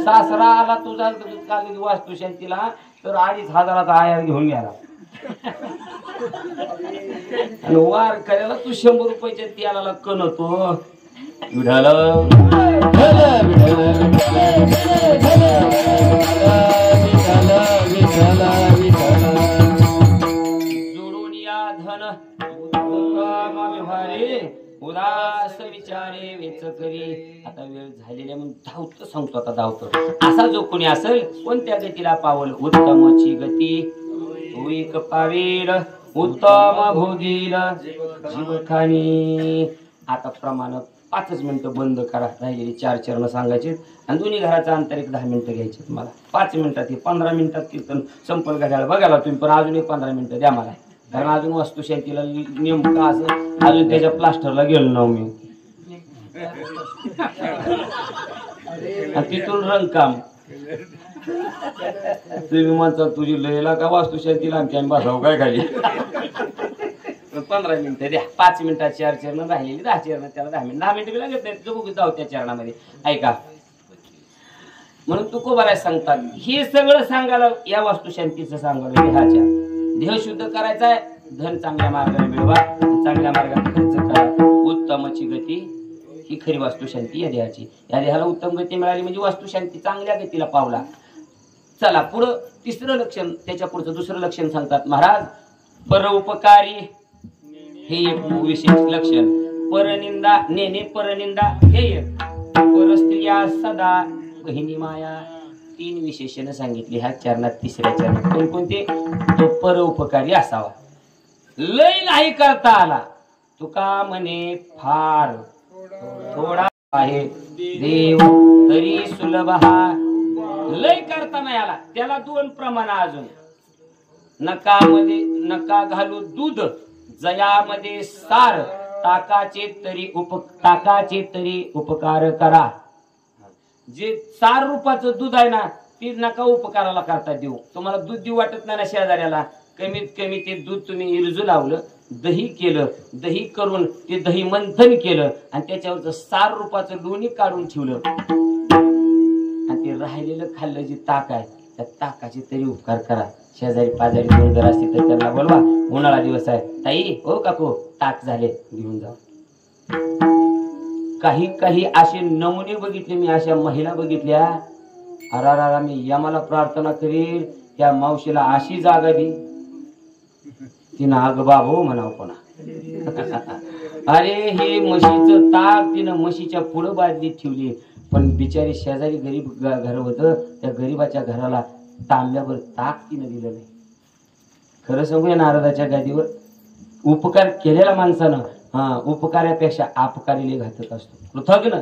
सासरा आला तुझा कागदी वास्तुशांतीला तर 2500चा आयार घेऊन गेला आणि वारकऱ्याला तू 100 रुपयाच्या त्याला कणतो. विढाल जोडून या धन व्यवहारे उदास विचारे वेच करी. आता वेळ झालेल्या म्हणून धावत सांगतो, आता धावतो. असा जो कोणी असेल कोणत्या गतीला पावल उत्तमची गती होईक पावेल उत्तम भोगील जीवखानी. आता प्रमाण 5 मिनिटं बंद करा, राहिलेली 4 चरण सांगायचे आणि दोन्ही घराचं अंतर एक 10 मिनिटं घ्यायचे. तुम्हाला 5 मिनिटात 15 मिनिटात कीर्तन संपल घड्याळ बघायला तुम्ही, पण अजून एक 15 मिनिटं द्या मला, कारण अजून वास्तुशांतीला नेमकं असं अजून त्याच्या प्लास्टरला गेलो ना मी. तिथून रंगकाम तुम्ही म्हणता तुझी लयला का वास्तुशांतीला आमच्या बसाव काय खाली. 15 मिनिटं द्या, 5 मिनिटात 4 चरण राहिलेली 10 चरण, त्याला 10 मिनिट 10 मिनिटं लागत नाही, जो जाऊ त्या चरणामध्ये. ऐका म्हणून तुकोबाराय सांगतात हे सगळं सांगायला, या वास्तुशांतीचं सांगायला देहाच्या देह शुद्ध करायचा आहे, धन चांगल्या मार्गाने मिळवा, चांगल्या मार्गाने खर्च करा. उत्तमची गती ही खरी वास्तुशांती या देहाची. या देहाला उत्तम गती मिळाली म्हणजे वास्तुशांती चांगल्या गतीला पावला. चला पुढं 3रं लक्षण, त्याच्या पुढचं 2रं लक्षण सांगतात महाराज. परोपकारी हे एक विशेष लक्षण. परनिंदा नेने परनिंदा हे एक. परस्त्रिया सदा बहिणी माया. 3 विशेषण सांगितली ह्या चरणात. 3ऱ्या चरणात कोणकोणते? तो परोपकारी असावा, लय नाही करता आला, तुका म्हणे फार थोडा आहे देव तरी सुलभ हा. लय करता नाही आला त्याला 2 प्रमाण अजून. नका घालू दूध, जयामध्ये सार, टाकाचे तरी उपकार करा. जे 4 रुपयाचं दूध आहे ना ते नका उपकाराला करता देऊ. तुम्हाला दूध देऊ वाटत नाही ना शेजाऱ्याला, कमीत कमी ते दूध तुम्ही इरजू लावलं, दही केलं, दही करून ते दही मंथन केलं आणि त्याच्यावरचं 4 रुपयाचं लोणी काढून ठेवलं आणि ते राहिलेलं खाल्लं जे ताक आहे त्या ताकाचे तरी उपकार करा. शेजारी पाजारी 2 घर असतील तर त्यांना बोलवा, उन्हाळा दिवस आहे, ताई हो काकू ताक झाले घेऊन जा. काही असे नमुने बघितले मी, अशा महिला बघितल्या, अरारा मी यमाला प्रार्थना करील त्या मावशीला अशी जागा दी, तिनं अग बाबो म्हणावं कोणा. अरे हे म्हशीचं ताक तिनं म्हशीच्या पुढं बादलीत ठेवली, पण बिचारी शेजारी गरीब घर होतं, त्या गरीबाच्या घराला तांब्यावर ताक तिनं दिलं नाही. खरं सांगूया नारदाच्या गादीवर उपकार केलेला माणसानं उपकारापेक्षा अपकारीले घातक असतो. कृतज्ञ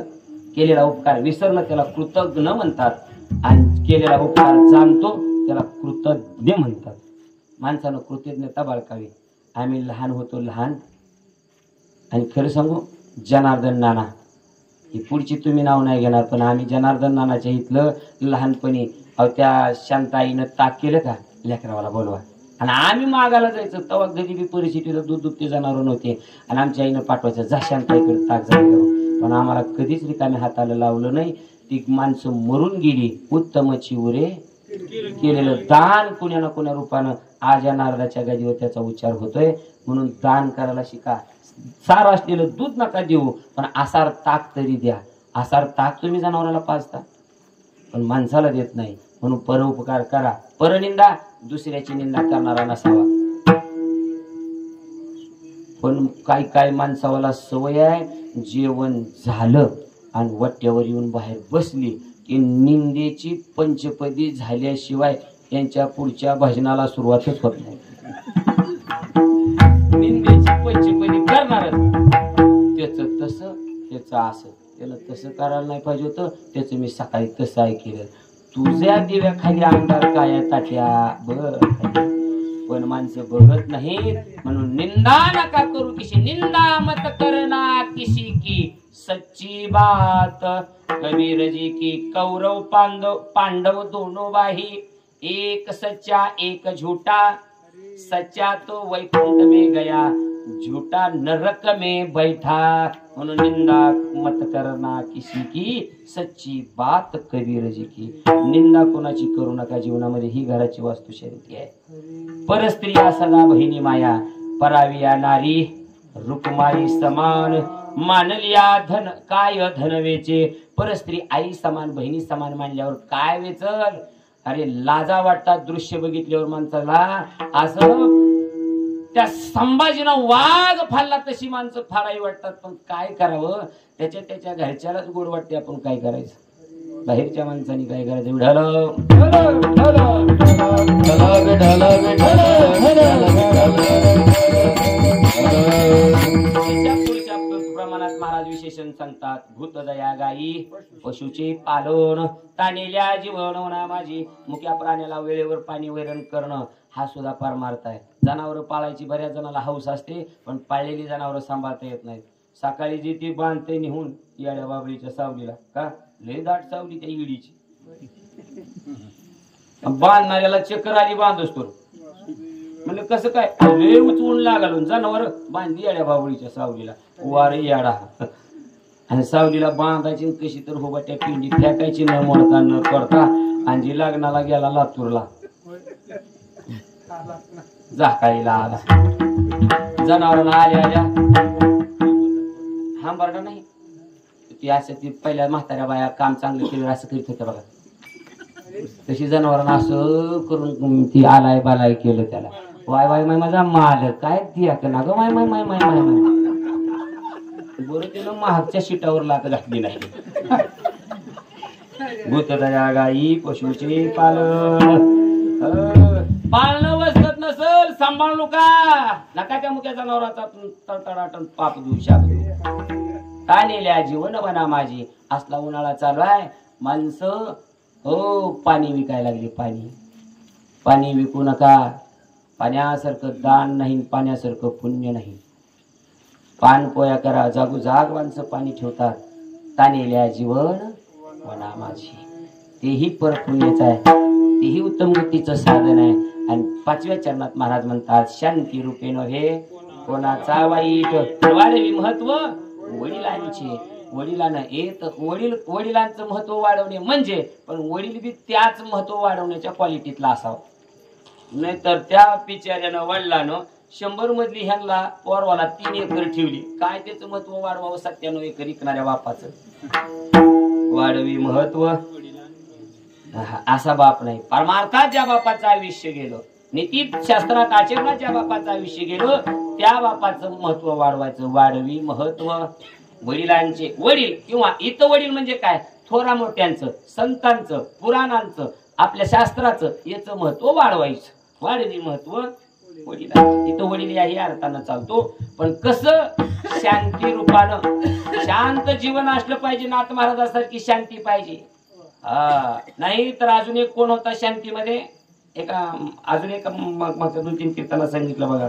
केलेला उपकार विसरणं त्याला कृतज्ञ म्हणतात आणि केलेला उपकार जाणतो त्याला कृतज्ञ म्हणतात. माणसानं कृतज्ञता बाळकावी. आम्ही लहान होतो लहान, आणि खरं सांगू जनार्दन नाना ही पुढची तुम्ही नाव नाही घेणार, पण आम्ही जनार्दन नानाच्या इथलं लहानपणी त्या शांताईनं ताक केलं का लेकरावाला बोलवा, आणि आम्ही मागायला जायचं तेव्हा गरिबी परिस्थितीला दूध दुभते जनावर नव्हते आणि आमच्या आईनं पाठवायचं जा शांताईकडे ताक जाऊ, पण आम्हाला कधीच रिकामी हाताला लावलं नाही. ती माणसं मरून गेली, उत्तमची उरे केलेलं दान कुण्या ना कुण्या रूपानं आज या नारदाच्या गादीवर त्याचा उच्चार होतोय. म्हणून दान करायला शिका. सार असलेलं दूध नका देऊ, पण आसार ताक तरी द्या. आसार ताक तुम्ही जनावराला पाजता पण माणसाला देत नाही, म्हणून परोपकार करा. परनिंदा दुसऱ्याची निंदा करणारा नसावा. पण काय माणसावाला सवय आहे, जेवण झालं आणि वट्यावर येऊन बाहेर बसली की निंदेची पंचपदी झाल्याशिवाय त्यांच्या पुढच्या भजनाला सुरुवातच होत नाही. निंदेची पंचपदी करणारच, त्याचं तसं त्याचं असं, त्याला तसं करायला नाही पाहिजे होतं, त्याचं मी सकाळी तसं ऐकलं. तुझ्या दिव्याखाली आमदार काय ताट्या बघ, पण माणसं बघत नाहीत. म्हणून निंदा नका करू किसी, निंदा मत करना किसी की, सच्ची बात कबीर जी की. कौरव पांडव दोनों बाही एक सच्चा एक झूठा, सच्चा तो वैकुंठ में गया, झूठा नरक में बैठा। म्हणून निंदा मत करना किसी की, सच्ची बात कबीर जी की। निंदा कोणाची करू नका जीवनामध्ये, ही घराची वास्तुशांती आहे। परस्त्रिया सदा बहिणी माया, पराविया नारी रुक्माई समान, मानलिया धन काय धन वेचे। परस्त्री आई समान बहिणी समान मानल्यावर काय वेचल? अरे लाजा वाटतात दृश्य बघितल्यावर माणसाला। असं त्या संभाजीनं वाघ फाडला तशी माणसं फाडावी वाटतात, पण काय करावं? त्याच्या घरच्यालाच गोड वाटते, आपण काय करायचं? बाहेरच्या माणसांनी काय करायचं? प्रमाणात महाराज विशेषण सांगतात, भूत दया गाई पशुचे पालन, तानेल्या जीवन होना माझी। मुक्या प्राण्याला वेळेवर पाणी वैरण करणं हा सुद्धा परमार्थ आहे। जनावर पाळायची बऱ्याच जणाला हौस असते, पण पाळलेली जनावर सांभाळता येत नाहीत। सकाळी जी ती बांधते निहून येड्या बाबळीच्या सावलीला, का लय दाट सावली त्या इडीची, बांधणाऱ्याला चक्कर आली बांधच तो म्हणजे कसं काय लय उचवून लागलो, जनावर बांधली येड्या बाबळीच्या सावलीला, वार येडा। आणि सावलीला बांधायची कशी तर होबा त्या पिंडी फेकायची न मोडता न करता, आणि जी लग्नाला गेला लातूरला जाकाळीला आला, जनावरांना आल्या आल्या हा बरडा नाही ती असं, ती पहिल्या म्हाताऱ्या बाया काम चांगलं केलं असं करीत होतं बघा, तशी जनावरांना असं करून ती आलाय बालाय केलं त्याला। वाय वाय माय माझा माल काय दिया का ना ग, माय माय माय माय माय माय बरं त्यानं महागच्या शिटावर लात घातली नाही। भूतदया गाई पशुचे पालन, पाळणं वसत नसल सांभाळू का नका त्या मुख्या जनावराचा तडतडाटन पाप देऊ शकतो। तानेल्या जीवन बना माझी, असला उन्हाळा चालू आहे, माणसं हो पाणी विकायला लागली। पाणी विकू नका, पाण्यासारखं दान नाही, पाण्यासारखं पुण्य नाही। पान पोया करा, जागोजाग माणसं पाणी ठेवतात। तानेल्या जीवन बना माझी, तेही परपुण्याचं आहे, तेही उत्तम गतीचं साधन आहे। आणि 5व्या चरणात महाराज म्हणतात, शांती रूपे नव्हे कोणाचा वाईट, वाढवी महत्व वडिलांचे। वडिलांना येत वडिलांचं महत्व वाढवणे म्हणजे, पण वडील बी त्याच महत्व वाढवण्याच्या क्वालिटीतला असावं, नाहीतर त्या बिचाऱ्यानं वडिलानं 100 मधली ह्यांना पोरवाला 3 एकर ठेवली, काय त्याचं महत्व वाढवावं? 97 एकर विकणाऱ्या बापाचं। वाढवी महत्व असा बाप नाही। परमार्थात ज्या बापाचं आयुष्य गेलं, नीती शास्त्रात आचरणात ज्या बापाचं आयुष्य गेलं, त्या बापाचं महत्व वाढवायचं। वाढवी महत्व वडिलांचे। वडील किंवा इथं वडील म्हणजे काय? थोरा मोठ्यांचं, संतांचं, पुराणांचं, आपल्या शास्त्राचं, याचं महत्व वाढवायचं। वाढवी महत्व वडिलांचे। इथं वडील याही अर्थानं चालतो, पण कसं? शांती रूपानं। शांत जीवन असलं पाहिजे, नाथ महाराजांसारखी शांती पाहिजे। नाही तर अजून एक कोण होता शांतीमध्ये? अजून एक 2-3 कीर्तनात सांगितलं बघा,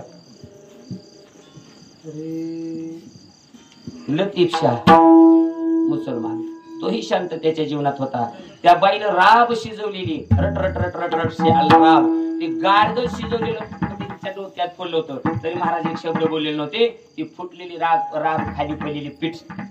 लतीफ शाह मुसलमान, तोही शांत त्याच्या जीवनात होता। त्या बाईनं राब शिजवलेली, रट रट रट रट रट राब, ते गाडग शिजवलेलं तिच्या डोक्यात पडलं होतं, तरी महाराज एक शब्द बोललेले नव्हते। ती फुटलेली राब खाली पडलेली,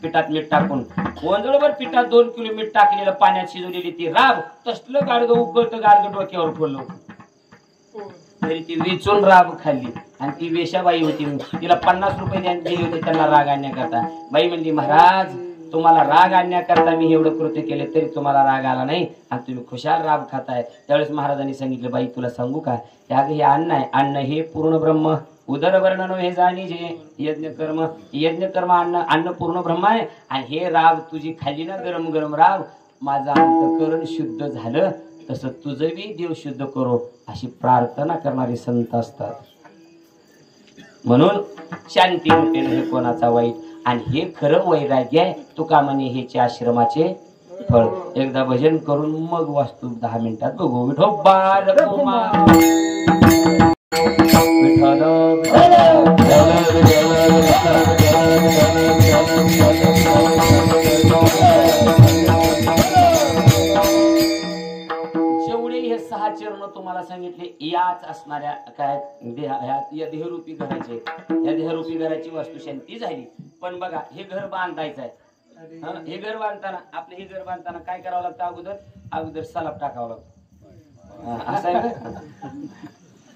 पिठात मीठ टाकून, वंजळभर पिठात 2 किलो मीठ टाकलेलं, पाण्यात शिजवलेली ती राब, तसलं गाडग उकळतं गाडग डोक्यावर पडलं होतं, तरी ती वेचून राब खाल्ली। आणि ती वेशाबाई होती, तिला 50 रुपये दिले होते त्यांना राग आणण्याकरता। बाई म्हणली, महाराज तुम्हाला राग आणण्याकरता मी एवढं कृत्य केले, तरी तुम्हाला राग आला नाही आणि तुम्ही खुशाल राब खाताय। त्यावेळेस महाराजांनी सांगितलं, बाई तुला सांगू का, हे अन्न आहे, अन्न हे पूर्ण ब्रह्म, उदरवर्णन हे जाणी जे यज्ञ कर्म अन्न पूर्ण ब्रह्म आहे। आणि हे राब तुझी खाल्ली ना, गरम गरम राब, माझं अंतःकरण शुद्ध झालं, तसं तुझं बी देव शुद्ध करो, अशी प्रार्थना करणारे संत असतात। म्हणून शांती रूपेन हे कोणाचा वाईट, आणि हे खरं वैराग्य आहे। तुका म्हणे हेचे आश्रमाचे फळ। एकदा भजन करून मग वास्तू 10 मिनिटात बघू। विठोबार जेवढे हे 6 चरण 5 असणाऱ्या काय या देहरूपी घराचे, या देहरूपी घराची वास्तुशांती झाली. पण बघा हे घर बांधायचं आहे. हे घर बांधताना आपलं हे घर बांधताना काय करावं लागतं? अगोदर सलाब टाकावं लागतं. असं आहे का?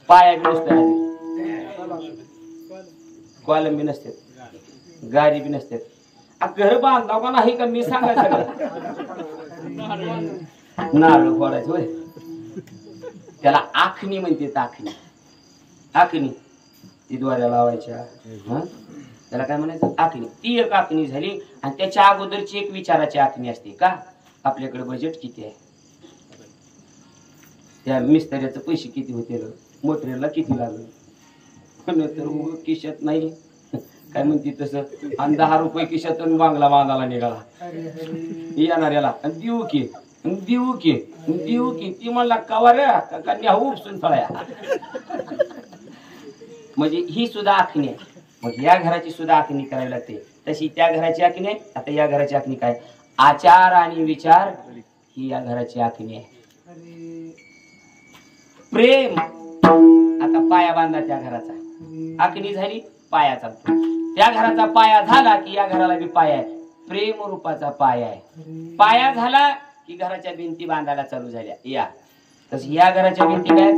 पाया बी नसते, कॉलम बी नसते, गाडी बी नसते. घर बांधला का नाही का मी सांगायचं? नारळ फोडायचं होय. त्याला आखणी म्हणते. आखणी ती द्वाऱ्या लावायच्या. त्याला काय म्हणायचं? आखणी. ती एक आखणी झाली. आणि त्याच्या अगोदरची एक विचाराची आखणी असते. का? आपल्याकडे बजेट किती आहे, त्या मिस्त्रीचे पैसे किती होते, मटेरियलला किती लागलं, तर किशात नाही काय म्हणते तसं. आणि 10 रुपये किशातून बांगला बांधायला निघाला येणाऱ्याला. देऊ की ती म्हणला कवाऱ्या का उपसून फळ्या. म्हणजे ही सुद्धा आखणी आहे. मग या घराची सुद्धा आखणी करावी लागते. तशी त्या घराची आखणी आहे. आता या घराची आखणी काय? आचार आणि विचार ही या घराची आखणी आहे. प्रेम. आता पाया बांधा त्या घराचा. आखणी झाली, पाया चालतो. त्या घराचा पाया झाला की या घराला बी पाया आहे. प्रेम रूपाचा पाया आहे. पाया झाला की घराच्या भिंती बांधायला चालू झाल्या. या तस या घराच्या भिंती काय?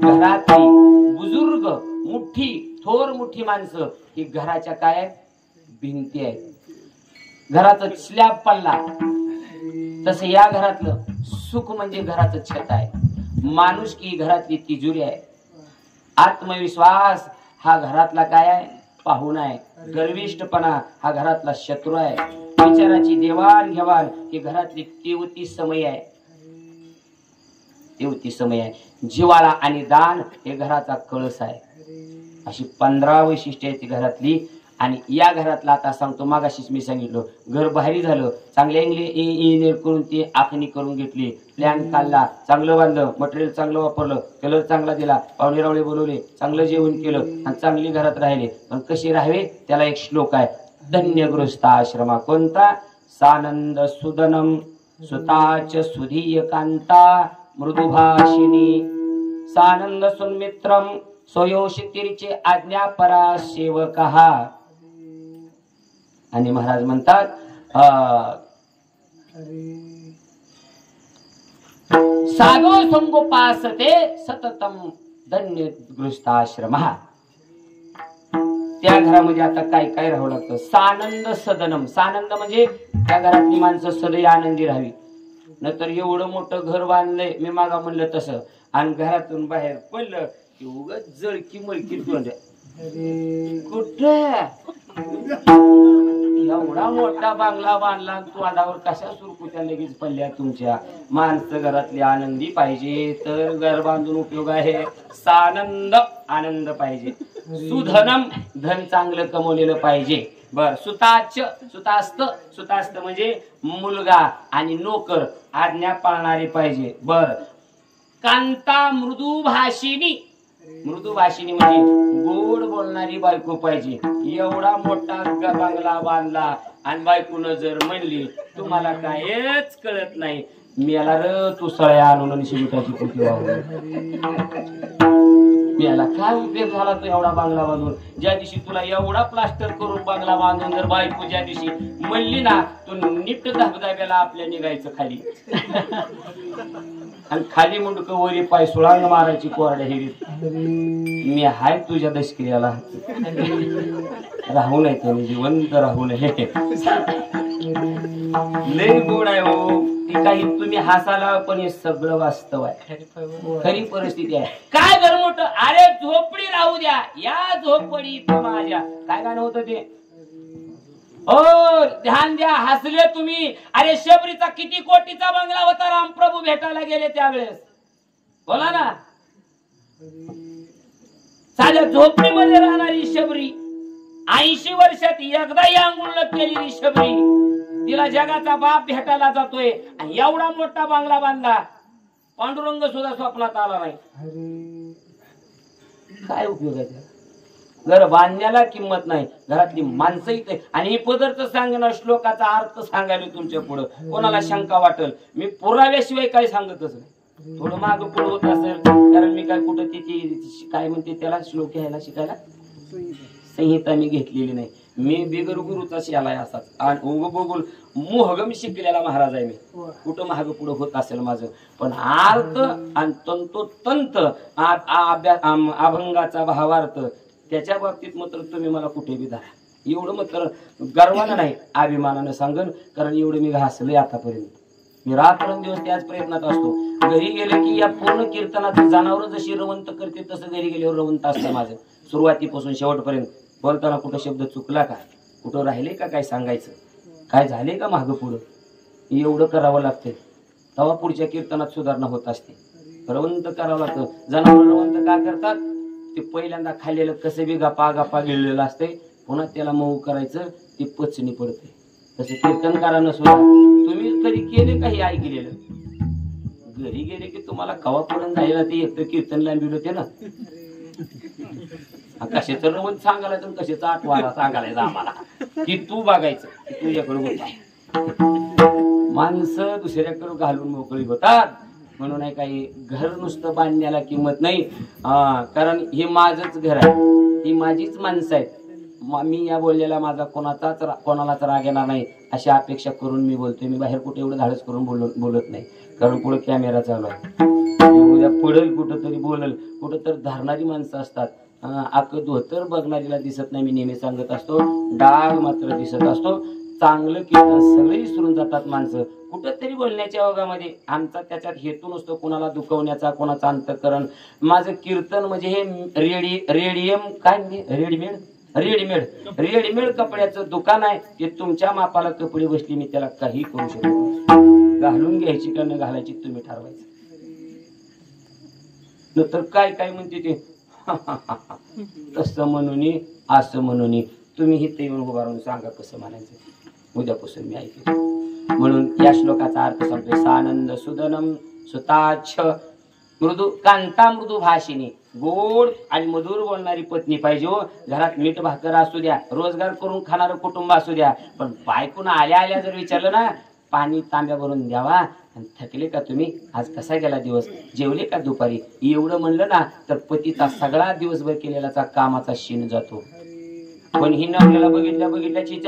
घरातली बुजुर्ग मुठ्ठी थोर मोठी माणसं ही घराच्या काय भिंती आहेत. घराचा स्लॅब पडला तस या घरातलं सुख म्हणजे घराचं छत आहे. माणुसकी घरातली तिजोरी आहे. आत्मविश्वास हा घरातला काय आहे? पाहुणा आहे. गर्विष्ठपणा हा घरातला शत्रू आहे. विचाराची देवाण घेवाण ही घरातली तेवती समय आहे. जिवाळा आणि दान हे घराचा कळस आहे. अशी 15 वैशिष्ट्ये आहेत घरातली. आणि या घरातला आता सांगतो. मागाशीच मी सांगितलं घर बाहेरी झालं, चांगल्या इंजिनियर करून ती आखणी करून घेतली, प्लॅन काढला, चांगलं बांधलं, मटेरियल चांगलं वापरलं, कलर चांगला दिला, पाहुणे रावळे बोलवले, चांगलं जेवण केलं आणि चांगली घरात राहिले. पण कसे राहावे त्याला एक श्लोक आहे. धन्य गृहस्थाश्रमा कोणता? सानंद सुदनम सुताच सुधीय कांता मृदुभाषिणी सानंद सुन्मित्रम स्वयोषितिरीचे आज्ञापरा सेवकहा. आणि महाराज म्हणतात साधो संगोपासते सततम धन्य गृहस्थाश्रम. त्या घरामध्ये आता काय काय राहावं लागतं? सानंद सदनम. सानंद म्हणजे त्या घरातली माणसं सदैव आनंदी राहावी. नंतर एवढं मोठं घर बांधलंय मी मागा म्हणलं तसं आणि घरातून बाहेर पडलं की उगाच जळकी मळकी तोंड. कुठे एवढा मोठा बांगला बांधला तोंडावर कशा सुरकुत्या लगेच पडल्या तुमच्या? माणसं घरातली आनंदी पाहिजे तर घर बांधून उपयोग आहे. सानंद आनंद पाहिजे. सुधनम धन चांगलं कमवलेलं पाहिजे. बर. सुतास्त म्हणजे मुलगा आणि नोकर आज्ञा पाळणारे पाहिजे. बर. कांता मृदुभाषिणी. मृदुभाषिणी म्हणजे गोड बोलणारी बायको पाहिजे. एवढा मोठा बांगला बांधला आणि बायकोनं जर म्हणली तुम्हाला कायच कळत नाही, मेला र तू सळ्या आणून शिमिटाची पोती वाहून, मेला काय उपयोग झाला तो एवढा बांगला बांधून? ज्या दिवशी तुला एवढा प्लास्टर करून बांगला बांधून जर बायको ज्या दिवशी म्हणली ना तू नीट धबधब्याला आपल्या निघायचं खाली आणि खाली मुंडक वरी पाय सुळांग मारायची कोरड्या हिरीत. मी हाय तुझ्या दशक्रियाला राहू नये त्याने जिवंत राहू नये. लय गोड आहे हो ती. काही तुम्ही हसाला पण हे सगळं वास्तव आहे. खरी परिस्थिती आहे. काय घर मोठं? अरे झोपडी राहू द्या, या झोपडीत माझ्या. काय गाणं होतं ते? ओ ध्यान द्या, हसले तुम्ही. अरे शबरीचा किती कोटीचा बंगला होता, रामप्रभू भेटायला गेले त्यावेळेस. बोला ना. साध्या झोपडीमध्ये राहणारी शबरी 80 वर्षात एकदा या अंगुळत केलेली शबरी तिला जगाचा बाप भेटायला जातोय आणि एवढा मोठा बंगला बांधला. पांडुरंग सुद्धा स्वप्नात आला नाही. काय उपयोग आहे? घर बांधण्याला किंमत नाही, घरातली माणसं इथे. आणि हे पदार्थ सांगणं श्लोकाचा अर्थ सांगायला तुमच्या पुढं कोणाला शंका वाटेल, मी पुराव्याशिवाय काही सांगतच नाही. थोडं मागं पुढं होत असेल, कारण मी काय कुठं तिची काय म्हणते त्याला श्लोक घ्यायला शिकायला संहिता मी घेतलेली नाही. मी बिगर गुरुचा शिलाय असाच आणि उग बोगुल मोहगम शिकलेला महाराज आहे मी. कुठं मागं पुढं होत असेल माझं, पण अर्थ आणि तंतोतंत अभंगाचा भावार्थ त्याच्या बाबतीत मात्र तुम्ही मला कुठे बी धरा. एवढं मात्र गर्वानं नाही, अभिमानानं सांगन, कारण एवढं मी घासलंय आतापर्यंत. मी रात्रंदिवस त्याच प्रयत्नात असतो. घरी गेले की या पूर्ण कीर्तनात जनावर जशी रवंत करते तसं घरी गेल्यावर रवंत असतं माझं, सुरुवातीपासून शेवटपर्यंत. बोलताना कुठं शब्द चुकला का, कुठं राहिले का, काय सांगायचं, काय झाले का मागं पुढं, एवढं करावं लागतं. तेव्हा पुढच्या कीर्तनात सुधारणा होत असते. रवंत करावं लागतं. जनावर रवंत का करतात, ते पहिल्यांदा खाल्लेलं कसं बी गप्पा गप्पा गेलेलं असते, पुन्हा त्याला मऊ करायचं, ते पचनी पडते. तसं कीर्तनकारानं सुद्धा तुम्ही कधी केले काही ऐकलेलं, घरी गेले की तुम्हाला कवा पडून जायला ते एकतर कीर्तन लांबील होते ना. कशाचं रवंत सांगायला तर कशाचा आठवाला सांगायला आम्हाला, की तू बघायचं तुझ्याकडे होत. माणसं दुसऱ्याकडे घालून मोकळी होतात. म्हणून आहे काही घर नुसतं बांधण्याला किंमत नाही. कारण हे माझंच घर आहे, ही माझीच माणसं आहेत. मी या बोललेला माझा कोणालाच राग येणार नाही अशी अपेक्षा करून मी बोलतोय. मी बाहेर कुठे एवढं धाडस करून बोलत नाही, कारण पुढे कॅमेरा चालू आहे. उद्या पडेल कुठं तरी बोलल, कुठं तर धरणारी माणसं असतात. आक धोतर बघणारीला दिसत नाही, मी नेहमी सांगत असतो. डाग मात्र दिसत असतो. चांगलं कीर्तन सगळे विसरून जातात माणसं कुठंतरी बोलण्याच्या ओघामध्ये. आमचा त्याच्यात हेतू नसतो कोणाला दुखवण्याचा, कोणाचा अंतकरण. माझं कीर्तन म्हणजे हे रेडीमेड कपड्याचं दुकान आहे. ते तुमच्या मापाला कपडे बसली, मी त्याला काही करू शकतो नाही. घालून घ्यायची का न घालायची तुम्ही ठरवायचं. नंतर काय काय म्हणते ते तसं म्हणून असं म्हणून तुम्ही हित येऊन उभारून सांगा कसं म्हणायचं. उद्यापासून मी ऐकतो. म्हणून या श्लोकाचा अर्थ सांगतोय. सानंद सुदनम सुताच्छ मृदू कांता मृदू भाषिनी. गोड आणि मधुर बोलणारी पत्नी पाहिजे हो. घरात मीठ भाकर असू द्या, रोजगार करून खाणारं कुटुंब असू द्या, पण बायकून आल्या आल्या जर विचारलं ना, पाणी तांब्या भरून द्यावा, थकले का तुम्ही, आज कसा गेला दिवस, जेवले का दुपारी, एवढं म्हणलं ना तर पतीचा सगळा दिवसभर केलेला कामाचा शीन जातो. पण ही नवऱ्याला बघितल्याची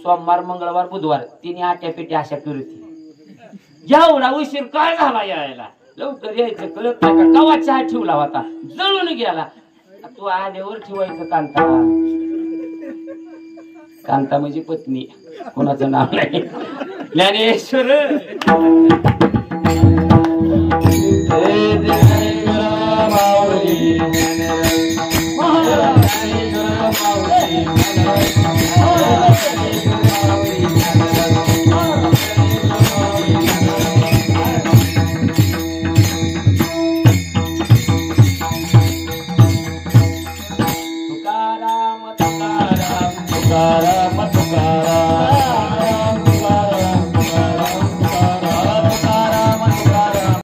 सोमवार मंगळवार बुधवार तिने आट्या पेट्या अशा करते. एवढा उशीर काय झाला यायला, लवकर यायचं कळत नाही का, कवा चहा ठेवला होता, जळून गेला. तू आल्यावर ठेवायचं कांता. कांता म्हणजे पत्नी, कोणाचं नाव नाही. ज्ञानेश्वर तुकाराम तुकाराम तुकाराम